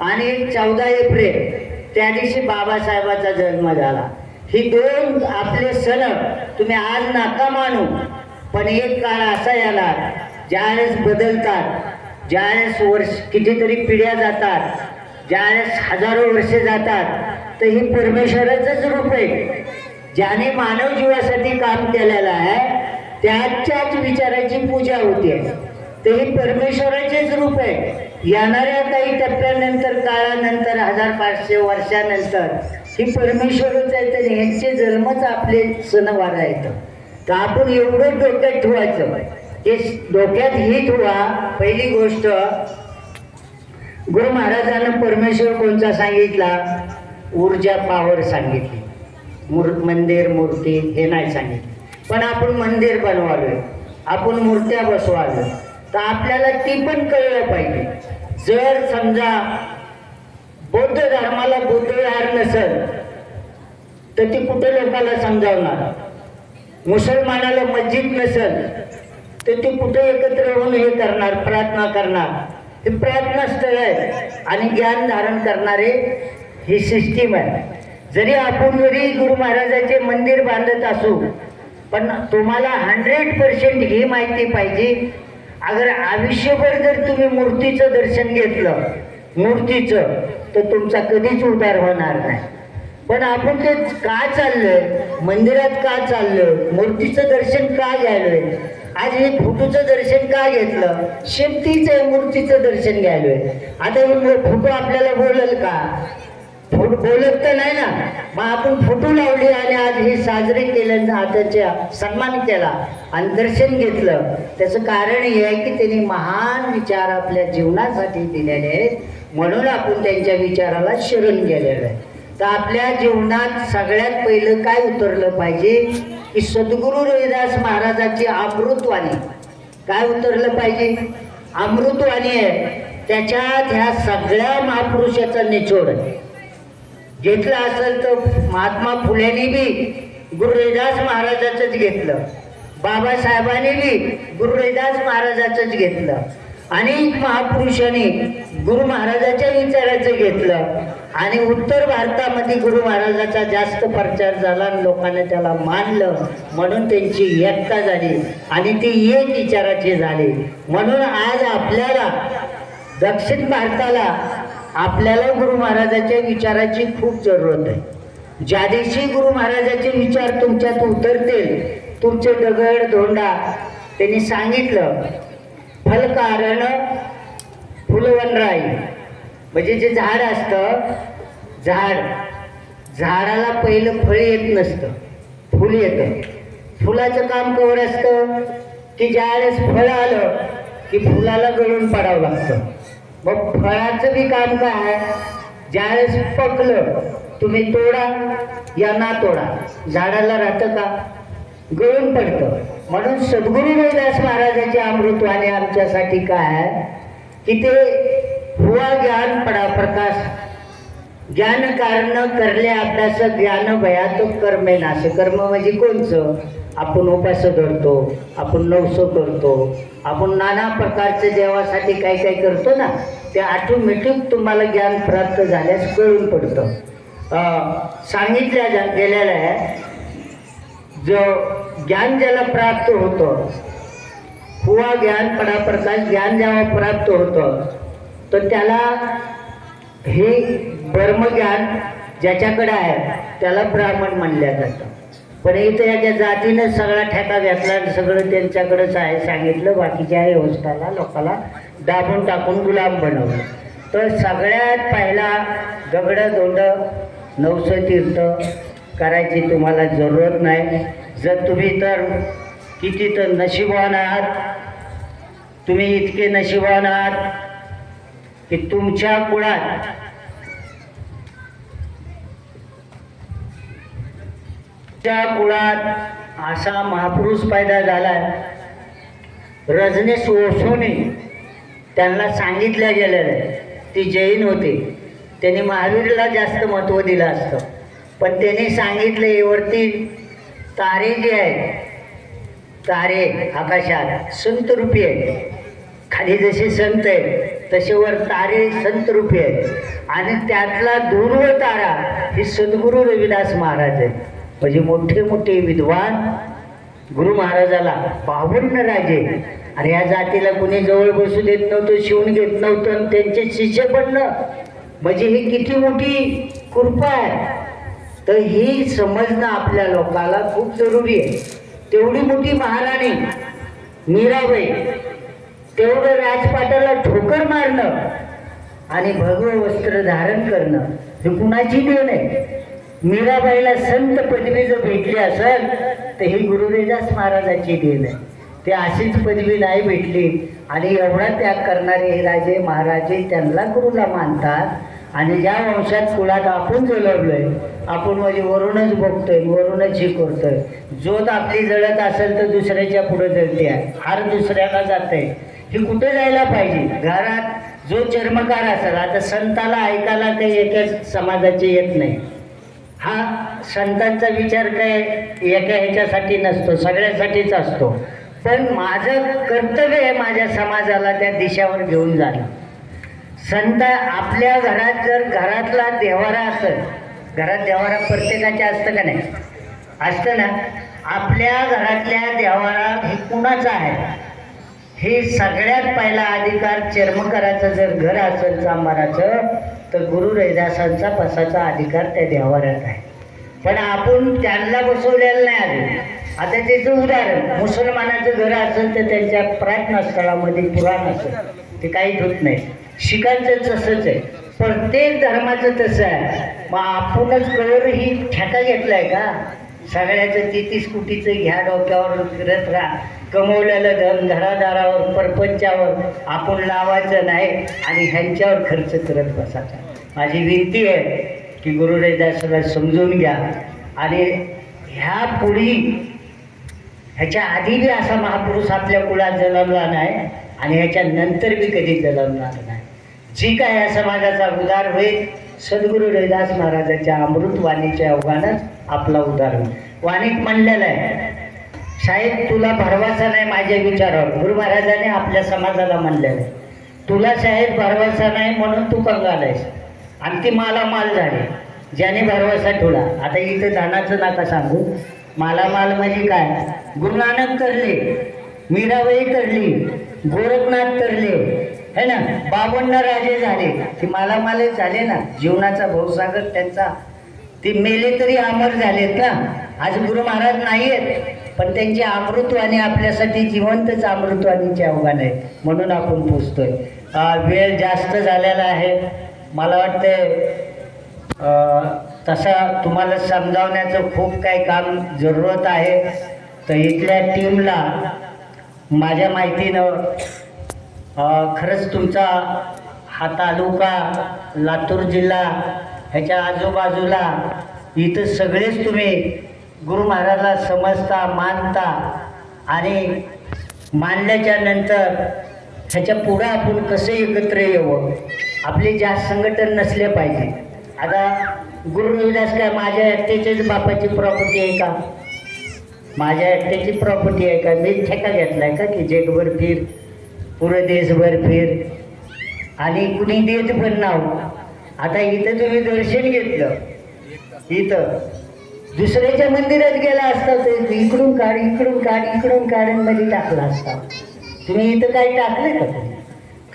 आणि 14 एप्रिल त्या दिवशी बाबासाहेबाचा जन्म झाला. ही 2 आपले सण तुम्ही आज नाका मानू, पण एक काळ असा याला ज्यावेळेस बदलतात, ज्यावेळेस वर्ष कितीतरी पिढ्या जातात, ज्यावेळेस हजारो वर्षे जातात, तर ही परमेश्वराचंच रूप आहे. ज्याने मानव जीवासाठी काम केलेलं आहे त्याच्याच विचाराची पूजा होते. तर ही परमेश्वराचेच रूप आहे. येणाऱ्या काही टप्प्यानंतर, काळानंतर, 1500 वर्षानंतर ही परमेश्वरच आहे. तर ह्यांचे जन्मच आपले सणवार आहेत. तर आपण एवढं डोक्यात ठेवायचं, ते डोक्यात ही ठेवा. पहिली गोष्ट, गुरु महाराजांना परमेश्वर कोणता सांगितला? ऊर्जा, पॉवर सांगितली. मंदिर, मूर्ती हे नाही सांगितले. पण आपण मंदिर बनवालोय, आपण मूर्त्या बसवालोय, तर आपल्याला ती पण कळलं पाहिजे. जर समजा बौद्ध धर्माला बुद्ध विहार नसेल तर ती कुठे लोकांना समजावणार? मुसलमानाला मस्जिद नसेल तर ती कुठे एकत्र होऊन हे करणार, प्रार्थना करणार? हे प्रार्थनास्थळ आहे आणि ज्ञान धारण करणारे ही सिस्टीम आहे. जरी गुरु महाराजांचे मंदिर बांधत असू, पण तुम्हाला 100% ही माहिती पाहिजे. अगर आयुष्यभर जर तुम्ही मूर्तीचं दर्शन घेतलं, मूर्तीचं, तर तुमचा कधीच उद्धार होणार नाही. पण आपण ते का चाललोय, मंदिरात का चाललोय, मूर्तीचं दर्शन का घ्यायलोय, आज हे फोटोचं दर्शन का घेतलं? शेतीच आहे, मूर्तीचं दर्शन घ्यायलोय. आता हे फोटो आपल्याला बोलल का? बोलत तर नाही ना. मग आपण फोटो लावले आणि आज हे साजरे केले, त्याचा सन्मान केला आणि दर्शन घेतलं. त्याचं कारण हे आहे की त्यांनी महान विचार आपल्या जीवनासाठी दिलेले आहेत, म्हणून आपण त्यांच्या विचाराला शरण गेलेलं आहे. तर आपल्या जीवनात सगळ्यात पहिलं काय उतरलं पाहिजे की सद्गुरु रविदास महाराजांची अमृतवाणी. काय उतरलं पाहिजे? अमृतवाणी आहे, त्याच्यात ह्या सगळ्या महापुरुषाचा निचोड आहे. घेतलं असेल तर महात्मा फुलेंनी बी गुरु रविदास महाराजाचंच घेतलं, बाबासाहेबांनी बी गुरु रविदास महाराजाचंच घेतलं, अनेक महापुरुषांनी गुरु महाराजाच्या विचाराचं घेतलं. आणि उत्तर भारतामध्ये गुरु महाराजाचा जास्त प्रचार झाला आणि लोकांनी त्याला मानलं, म्हणून त्यांची एकता झाली आणि ती एक विचाराची झाली. म्हणून आज आपल्याला दक्षिण भारताला आपल्याला गुरु महाराजाच्या विचाराची खूप जरूरत आहे. ज्या दिवशी गुरु महाराजाचे विचार तुमच्यात उतरतील, तुमचे दगड धोंडा, त्यांनी सांगितलं फलकारण फुलवनराई, म्हणजे जे झाड असतं, झाडाला पहिलं फळ येत नसतं, फुल येतं. फुलाचं काम कवर असतं की ज्यावेळेस फळ आलं की फुलाला गळून पडावं लागतं. मग फळाचं बी काम काय आहे? ज्यावेळेस पकलं तुम्ही तोडा या ना तोडा, झाडाला राहतं का? गळून पडतं. म्हणून सद्गुरू रविदास महाराजांची अमृतवाणी आमच्यासाठी काय आहे की ते हुआ ज्ञान पडा प्रकाश, ज्ञान कारण करले अभ्यास, ज्ञान भयात कर्मे नाश. कर्म म्हणजे कोणचं? आपण उपास करतो, आपण नवसो करतो, आपण नाना प्रकारचे देवासाठी काही काही करतो ना, ते ऑटोमॅटिक तुम्हाला ज्ञान प्राप्त झाल्यास कळून पडतं. सांगितल्या गेलेलं आहे, जो ज्ञान ज्याला प्राप्त होतं, हुआ ज्ञान पडा प्रकाश, ज्ञान जेव्हा प्राप्त होतं तर त्याला हे ब्रह्मज्ञान ज्याच्याकडे आहे त्याला ब्राह्मण म्हणल्या जातं. पण इथं याच्या जातीनं सगळा ठेका घेतला आणि सगळं त्यांच्याकडेच आहे सांगितलं, बाकीच्या व्यवस्थाला लोकाला दाबून टाकून गुलाम बनवलं. तर सगळ्यात पहिला दगडं धोंड नवसं तीर्थ करायची तुम्हाला जरूरत नाही. जर तुम्ही तर किती तर नशिबवान आहात, तुम्ही इतके नशिबवान आहात की तुमच्या कुळात असा महापुरुष पैदा झालाय. रजनीश ओशोने त्यांना सांगितलं गेलेलं आहे, ती जैन होते, त्यांनी महावीरला जास्त महत्त्व दिलं असतं, पण त्यांनी सांगितलं वरती तारे जे आहेत, तारे आकाशात संत रूपी आहेत, खाली जसे संत आहेत तसे वर तारे संत रूपी आहेत. आणि त्यातला दूर्व तारा ही सद्गुरू रविदास महाराज आहेत. म्हणजे मोठे मोठे विद्वान गुरु महाराजाला 52 राजे, आणि या जातीला कुणी जवळ बसू देत नव्हतं, शिवून घेत नव्हतं, आणि त्यांचे शिष्य बनणं म्हणजे ही किती मोठी कृपा आहे. तर ही समजणं आपल्या लोकाला खूप जरुरी आहे. तेवढी मोठी महाराणी मीराबाई, तेवढं राजपाटाला ठोकर मारणं आणि भगवं वस्त्र धारण करणं ही कुणाची देण आहे? मीराबाईला संत पदवी जर भेटली असेल तर ही गुरु रविदास महाराजांची देण आहे. ते अशीच पदवी नाही भेटली, आणि एवढा त्याग करणारे हे राजे महाराजे त्यांना गुरुला मानतात. आणि ज्या वंशात कुळात आपण जलवलोय, आपण म्हणजे वरूनच बघतोय, वरूनच हे करतोय. जोत आपली जळत असेल तर दुसऱ्याच्या पुढे जळते आहे, हार दुसऱ्याला जाते. ही कुठे जायला पाहिजे? घरात जो चर्मकार असेल, आता संताला ऐकायला काही एका समाजाचे येत नाही. हा संतांचा विचार काय एका ह्याच्यासाठी नसतो, सगळ्यासाठीच असतो. पण माझं कर्तव्य आहे माझ्या समाजाला त्या दिशेवर घेऊन जाणं. संत आपल्या घरात जर घरातला देवारा असेल, घरात देवारा प्रत्येकाच्या असतं का नाही? असतं ना. आपल्या घरातल्या देवारा हे कुणाचा आहे? हे सगळ्यात पहिला अधिकार चर्मकाराचं जर घर असेल चांबाराचं तर गुरु रविदासांचा बसाचा अधिकार त्या देवाऱ्यात आहे. पण आपण त्यांना बसवलेलं नाही आले. आता त्याचं उदाहरण, मुसलमानाचं घर असेल तर त्यांच्या प्रार्थना स्थळामध्ये पुराण असेल, ते काहीच होत नाही. शिखांचं तसंच आहे, प्रत्येक धर्माचं तसं आहे. मग आपणच कळर ही ठेका घेतलाय का? सगळ्याचं 33 कोटीचं घ्या डोक्यावर फिरत राहा, कमवलेलं धन घरादारावर परपंचावर आपण लावायचं नाही आणि ह्यांच्यावर खर्च करत बसायचा. माझी विनंती आहे की गुरु रविदासाला समजून घ्या आणि ह्या पुढी ह्याच्या आधी बी असा महापुरुष आपल्या कुळात जन्मला नाही आणि ह्याच्या नंतर बी कधी जन्मणार नाही. जी काय या समाजाचा उद्धार होईल सद्गुरू रविदास महाराजांच्या अमृतवाणीच्या अवघानच आपला उद्धार होईल. वाणीत म्हणलेलं आहे, साहेब तुला भरवसा नाही माझ्या विचारावर. गुरु महाराजांनी आपल्या समाजाला म्हणलेलं आहे, तुला साहेब भरवसा नाही म्हणून तू कंगाल आहेस आणि ती मालामाल झाली ज्याने भरवसा ठेवला. आता इथं धनाचं नका सांगू, मालामाल म्हणजे काय, गुरु नानक तरले, मीराबाई तरली, गोरखनाथ तरले है ना, 52 राजे झाले, ते मालामालच झाले ना. जीवनाचा भवसागर त्यांचा, ते मेले तरी अमर झालेत ना. आज गुरु महाराज नाही आहेत पण त्यांची अमृतवाणी आपल्यासाठी जिवंतच अमृतवाणीचे आव्हान आहे. म्हणून आपण पुजतोय. वेळ जास्त झालेला आहे. मला वाटतं तसा तुम्हाला समजावण्याचं खूप काही काम जरूरत आहे. तर इथल्या टीमला माझ्या माहितीनं खरंच तुमचा हा तालुका लातूर जिल्हा ह्याच्या आजूबाजूला इथं सगळेच तुम्ही गुरु महाराजला समजता, मानता आणि मानल्याच्या नंतर ह्याच्या पुढं आपण कसं एकत्र यावं. आपले जास्त संघटन नसले पाहिजे. आता गुरु रविदास काय माझ्या एकट्याच्याच बापाची प्रॉपर्टी आहे का, माझ्या एकट्याची प्रॉपर्टी आहे का, मी ठेका घेतलाय का की जगभर फिर, पुरं देशभर फिर आणि कुणी देत पण नाव. आता इथं तुम्ही दर्शन घेतलं, इथं दुसऱ्याच्या मंदिरात गेला असता तर इकडून काढ इकडून काढ इकडून काढून टाकला असता. तुम्ही इथं काही टाकलं का तुम्ही?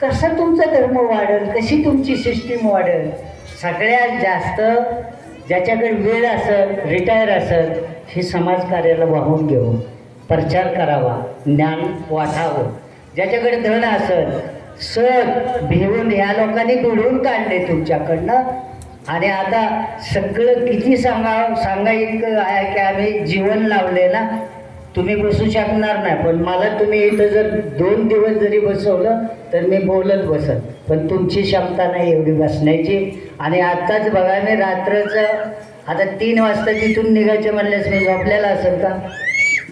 कसा तुमचा धर्म वाढेल, कशी तुमची सिस्टीम वाढेल. सगळ्यात जास्त ज्याच्याकडे वेळ असेल, रिटायर असेल, हे समाजकार्याला वाहून घेऊन प्रचार करावा, ज्ञान वाटावं. ज्याच्याकडे धन असेल, सर भिवून ह्या लोकांनी घडवून काढले तुमच्याकडनं. आणि आता सगळं किती सांगा इतकं आहे की आम्ही जीवन लावले ना. तुम्ही बसू शकणार नाही, पण मला तुम्ही इथं जर 2 दिवस जरी बसवलं तर मी बोलत बसत, पण तुमची क्षमता नाही एवढी बसण्याची. आणि आत्ताच बघा मी रात्रचं आता 3 वाजता तिथून निघायचं म्हणल्यास मी झोपलेला असेल का.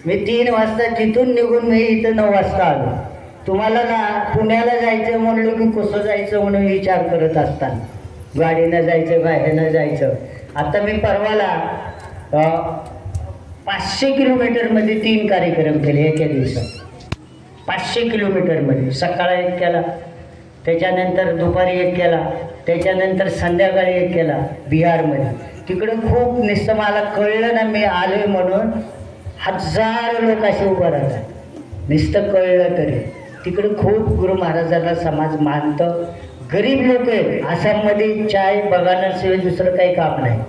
मी 3 वाजता तिथून निघून मी इथं 9 वाजता आलो. तुम्हाला ना पुण्याला जायचं म्हणलं की कसं जायचं म्हणून विचार करत असताना, गाडीनं जायचं का ह्यानं जायचं. आता मी परवाला 500 किलोमीटरमध्ये 3 कार्यक्रम केले एका दिवसात. 500 किलोमीटरमध्ये सकाळी 1 केला, त्याच्यानंतर दुपारी 1 केला, त्याच्यानंतर संध्याकाळी 1 केला बिहारमध्ये. तिकडं खूप नुसतं मला कळलं ना मी आलोय म्हणून हजारो लोक असे उभं राहतात. नुसतं कळलं तरी तिकडं खूप गुरु महाराजांना समाज मानतं. गरीब लोक आहेत आसाममध्ये, चाय बघाण्याशिवाय दुसरं काही काम नाही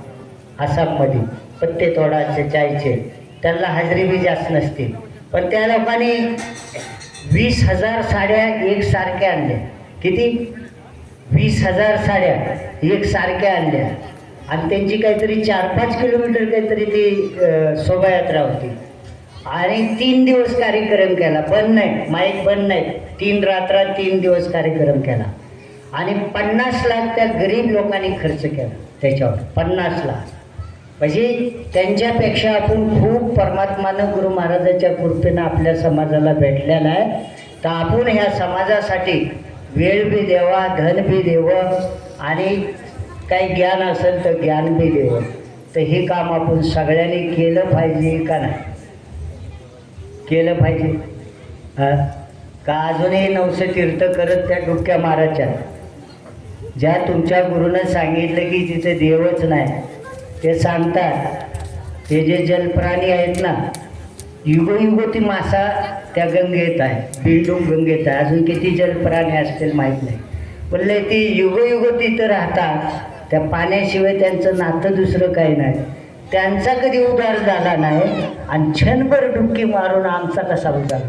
आसाममध्ये. पत्ते तोडायचे चायचे, त्यांना हजेरी बी जास्त नसते. पण त्या लोकांनी 20,000 साड्या एकसारख्या आणल्या. किती? 20,000 साड्या एकसारख्या आणल्या. आणि त्यांची काहीतरी 4-5 किलोमीटर काहीतरी ती शोभायात्रा होती. आणि 3 दिवस कार्यक्रम केला, बंद नाही, माईक बंद नाही. 3 रात्र 3 दिवस कार्यक्रम केला. आणि 50 लाख त्या गरीब लोकांनी खर्च केला त्याच्यावर. 50 लाख म्हणजे त्यांच्यापेक्षा आपण खूप परमात्मानं गुरु महाराजांच्या कृपेनं आपल्या समाजाला भेटलेला आहे. तर आपण ह्या समाजासाठी वेळ बी द्यावा, धन बी द्यावं आणि काही ज्ञान असेल तर ज्ञान बी द्यावं. तर हे काम आपण सगळ्यांनी केलं पाहिजे का नाही केलं पाहिजे का अजूनही नवसे तीर्थ करत त्या डुबक्या मारायच्या. ज्या तुमच्या गुरुनं सांगितलं की तिथे देवच नाही ते सांगतात. ते जे जलप्राणी आहेत ना, युगोयुगो ती मासा त्या गंगेत आहे, बिंडूक गंगेत आहे. अजून किती जलप्राणी असतील माहीत नाही, पण ती युगोयुगो तिथं राहतात. त्या पाण्याशिवाय त्यांचं नातं दुसरं काही नाही. त्यांचा कधी उद्धार झाला नाही आणि क्षणभर डुबकी मारून आमचा कसा उद्धार?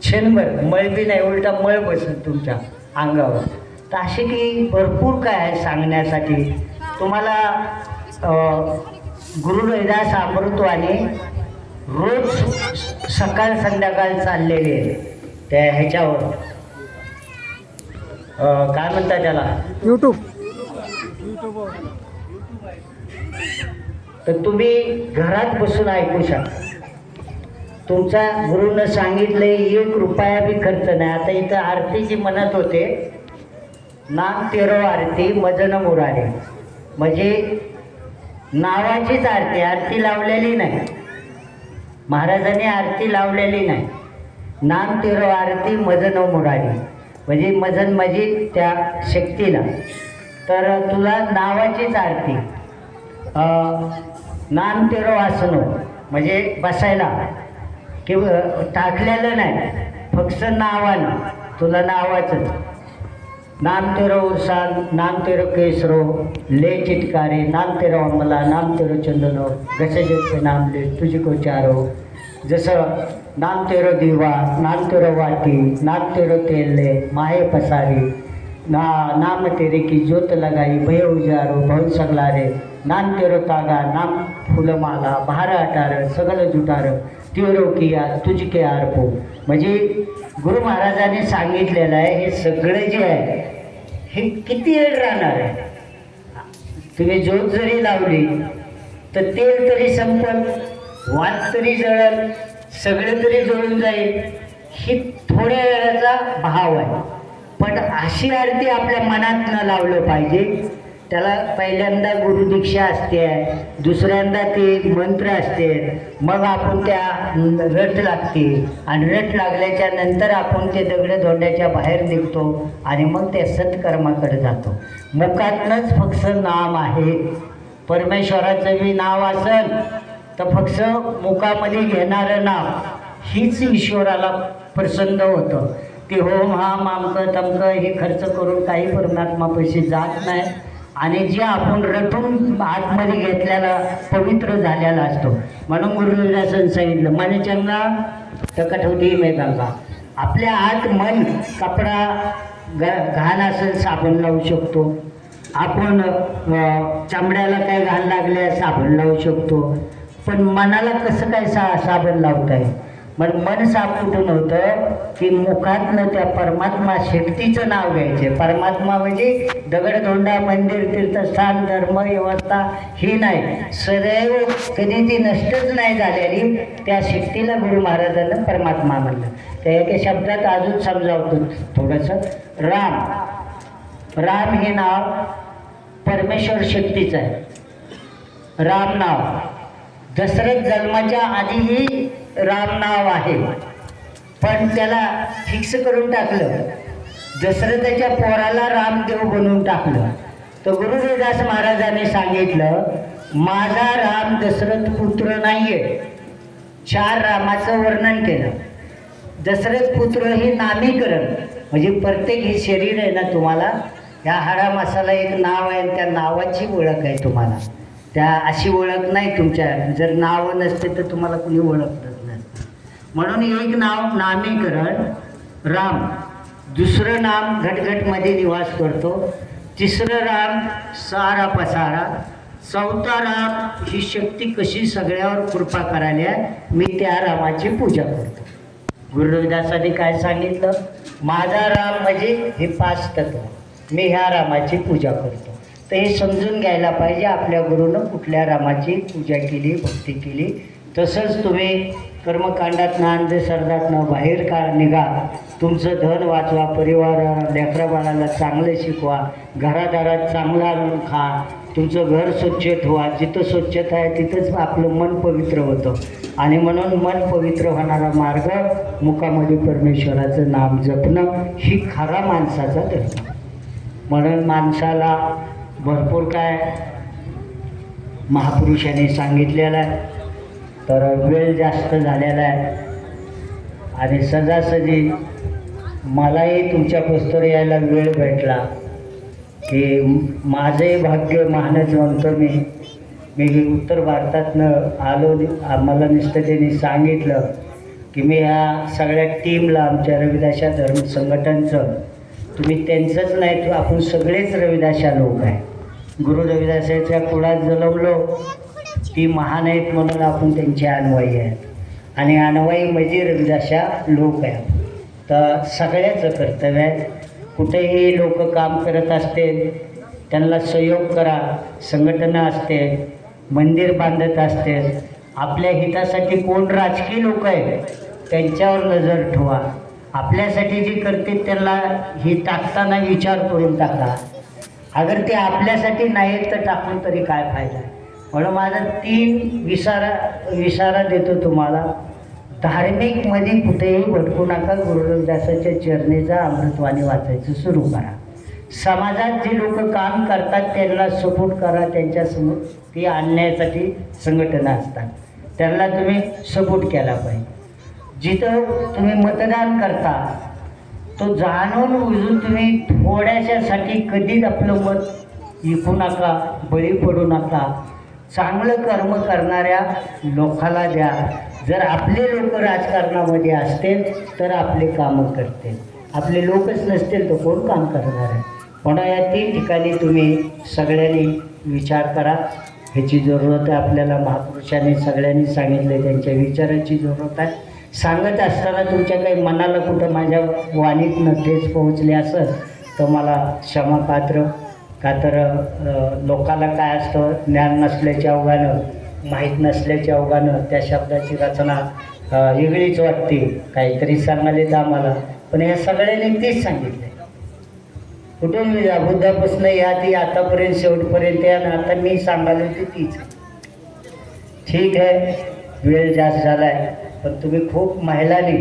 क्षणभर मळ बी नाही, उलटा मळ बसत तुमच्या अंगावर. तर असे की भरपूर काय आहे सांगण्यासाठी. तुम्हाला गुरु रविदास अमृतवाणी रोज सकाळ संध्याकाळ चाललेली आहे त्या ह्याच्यावर काय म्हणतात त्याला, यूट्यूब. तर तुम्ही घरात बसून ऐकू शकता. तुमचा गुरुनं सांगितलं 1 रुपया बी खर्च नाही. आता इथं आरतीची म्हणत होते, नाम तेरो आरती मजन मुरारे, म्हणजे नावाचीच आरती, आरती लावलेली नाही. महाराजांनी आरती लावलेली नाही. नाम तेरो आरती मजन मुरारी, म्हणजे मजन म्हणजे त्या शक्तीला. तर तुला नावाचीच आरती. नाम तेरो आसनो म्हणजे बसायला किंवा टाकलेलं नाही, फक्त नावानं, तुला नावाचंच. नाम तेरो उरसान, नाम तेरो केसरो ले चिटकारे, नाम तेरो अंमला, नाम तेरो चंदनो, घसे जगते नाम ले तुझको चारो. जसं नाम तेरो दिवा, नाम तेरो वाटी, नाम तेरो तेले माहे पसारी, नाम तेरे की ज्योत लगाई भय उजारो भवन सगलारे, नाम तेरो तागा नाम फुलमाला बहार अटार सगळं जुटार तेरो किया तुझके आरपो. म्हणजे गुरु महाराजांनी सांगितलेलं आहे, हे सगळं जे आहे हे किती वेळ राहणार आहे. तुम्ही ज्योत जरी लावली तर तेल तरी संपल, वात तरी जळल, सगळं तरी जळून जाईल. ही थोड्या वेळाचा भाव आहे. पण अशी आरती आपल्या मनात न लावलं पाहिजे. त्याला पहिल्यांदा गुरुदीक्षा असते, दुसऱ्यांदा ते मंत्र असते, मग आपण त्या रट लागते, आणि रट लागल्याच्या नंतर आपण ते दगड धोंड्याच्या बाहेर निघतो आणि मग त्या सत्कर्माकडे जातो. मुखातनंच फक्त नाम आहे. परमेश्वराचं बी नाव असेल तर फक्त मुखामध्ये घेणारं नाव हीच ईश्वराला प्रसन्न होतं. ते होम हाम आमकं तमकं हे खर्च करून काही परमात्मा पैसे जात नाही. आणि जे आपण रटून आतमध्ये घेतलेला पवित्र झालेला असतो. म्हणून गुरुदासांनी सांगितलं, मन चंगा तर कठोटी मे गंगा. आपल्या आत मन कपडा घाण असेल साबण लावू शकतो आपण, चामड्याला काय घाण लागले साबण लावू शकतो, पण मनाला कसं काय साबण लावता येईल. मग मन साफ कुठून होतं की मुखातनं त्या परमात्मा शक्तीचं नाव घ्यायचे. परमात्मा म्हणजे दगडधोंडा मंदिर तीर्थस्थान धर्म व्यवस्था ही नाही, सदैव कधी ती नष्टच नाही झालेली त्या शक्तीला गुरु महाराजांना परमात्मा म्हणलं. त्या एका शब्दात अजून समजावतो थोडंसं. राम, राम हे नाव परमेश्वर शक्तीचं आहे. राम नाव दशरथ जन्माच्या आधीही राम नाव आहे, पण त्याला फिक्स करून टाकलं. दशरथाच्या पोराला रामदेव बनवून टाकलं. तर गुरु रविदास महाराजांनी सांगितलं, माझा राम दशरथ पुत्र नाहीये. 4 रामाचं वर्णन केलं. दशरथ पुत्र हे नामीकरण, म्हणजे प्रत्येक हे शरीर आहे ना, तुम्हाला ह्या हाडा मासाला एक नाव आहे, त्या नावाची ओळख आहे तुम्हाला. त्या अशी ओळख नाही तुमच्या, जर नाव नसते तर तुम्हाला कुणी ओळखत नसतं. म्हणून एक नाव नामीकरण राम, दुसरं नाम घटघटमध्ये निवास करतो, तिसरं राम सारा पसारा, चौथा राम ही शक्ती कशी सगळ्यावर कृपा करायला, मी त्या रामाची पूजा करतो. गुरु रविदासांनी काय सांगितलं, माझा राम म्हणजे हे 5 तत्व, मी ह्या रामाची पूजा करतो. तर हे समजून घ्यायला पाहिजे आपल्या गुरुनं कुठल्या रामाची पूजा केली, भक्ती केली. तसंच तुम्ही कर्मकांडातनं अंधश्रद्धातनं बाहेर निघा. तुमचं धन वाचवा, परिवार लेकरा बाळाला चांगलं शिकवा, घरादारात चांगला खा, तुमचं घर स्वच्छ ठेवा. जिथं स्वच्छता आहे तिथंच आपलं मन पवित्र होतं. आणि म्हणून मन पवित्र होणारा मार्ग मुखामध्ये परमेश्वराचं नाम जपणं ही खरा माणसाचा धर्म. म्हणून माणसाला भरपूर काय महापुरुषांनी सांगितलेलं आहे. तर वेळ जास्त झालेला आहे आणि सहजासहजी मलाही तुमच्या पुस्तकावर यायला वेळ भेटला की माझंही भाग्य मानच म्हणतो. मी उत्तर भारतातनं आलो. मला नुसतं त्यांनी सांगितलं की मी ह्या सगळ्या टीमला आमच्या रविदासा धर्म संघटनचं, तुम्ही त्यांचंच नाही तर आपण सगळेच रविदासा लोक आहे. गुरु रविदासाच्या कुळात जन्मलो, ती महान आहेत म्हणून आपण त्यांचे अन्वयी आहेत. आणि अन्वयी म्हणजे रविदासा लोक आहेत. तर सगळ्याचं कर्तव्य आहे. कुठेही लोक काम करत असते त्यांना सहयोग करा. संघटना असते, मंदिर बांधत असते, आपल्या हितासाठी कोण राजकीय लोक आहेत त्यांच्यावर नजर ठेवा. आपल्यासाठी जे करते त्याला हे टाकताना विचार करून टाका. अगर ते आपल्यासाठी नाहीत तर टाकून तरी काय फायदा आहे. म्हणून माझा 3 इशारा देतो तुम्हाला. धार्मिकमध्ये कुठेही भटकू नका. गुरुदासाच्या चरणीचा अमृतवाणी वाचायचं सुरू करा. समाजात जे लोक काम करतात त्यांना सपोर्ट करा. त्यांच्यासमोर ती आणण्यासाठी संघटना असतात, त्यांना तुम्ही सपोर्ट केला पाहिजे. जिथं तुम्ही मतदान करता तो जाणून बुजून तुम्ही थोड्याशासाठी कधीच आपलं मत विकू नका, बळी पडू नका. चांगलं कर्म करणाऱ्या लोकाला द्या. जर आपले लोक राजकारणामध्ये असतील तर आपले कामं करतील. आपले लोकच नसतील तर कोण काम करणार आहे. म्हणून या 3 ठिकाणी तुम्ही सगळ्यांनी विचार करा. ह्याची जरूरत आहे आपल्याला. महापुरुषांनी सगळ्यांनी सांगितले, त्यांच्या विचाराची जरूरत आहे. सांगत असताना तुमच्या काही मनाला कुठं माझ्या वाणीतनं ठेच पोहोचले असेल तर मला क्षमापात्र. का तर लोकाला काय असतं, ज्ञान नसल्याच्या अवघानं, माहीत नसल्याच्या अवघानं त्या शब्दाची रचना वेगळीच वाटते. काहीतरी सांगायला तर आम्हाला, पण या सगळ्यांनी तेच सांगितलं. कुठून बुद्धापासून या ती आतापर्यंत शेवटपर्यंत या ना. आता मी सांगायला ते तीच. ठीक आहे, वेळ जास्त झाला आहे, पण तुम्ही खूप महिलांनी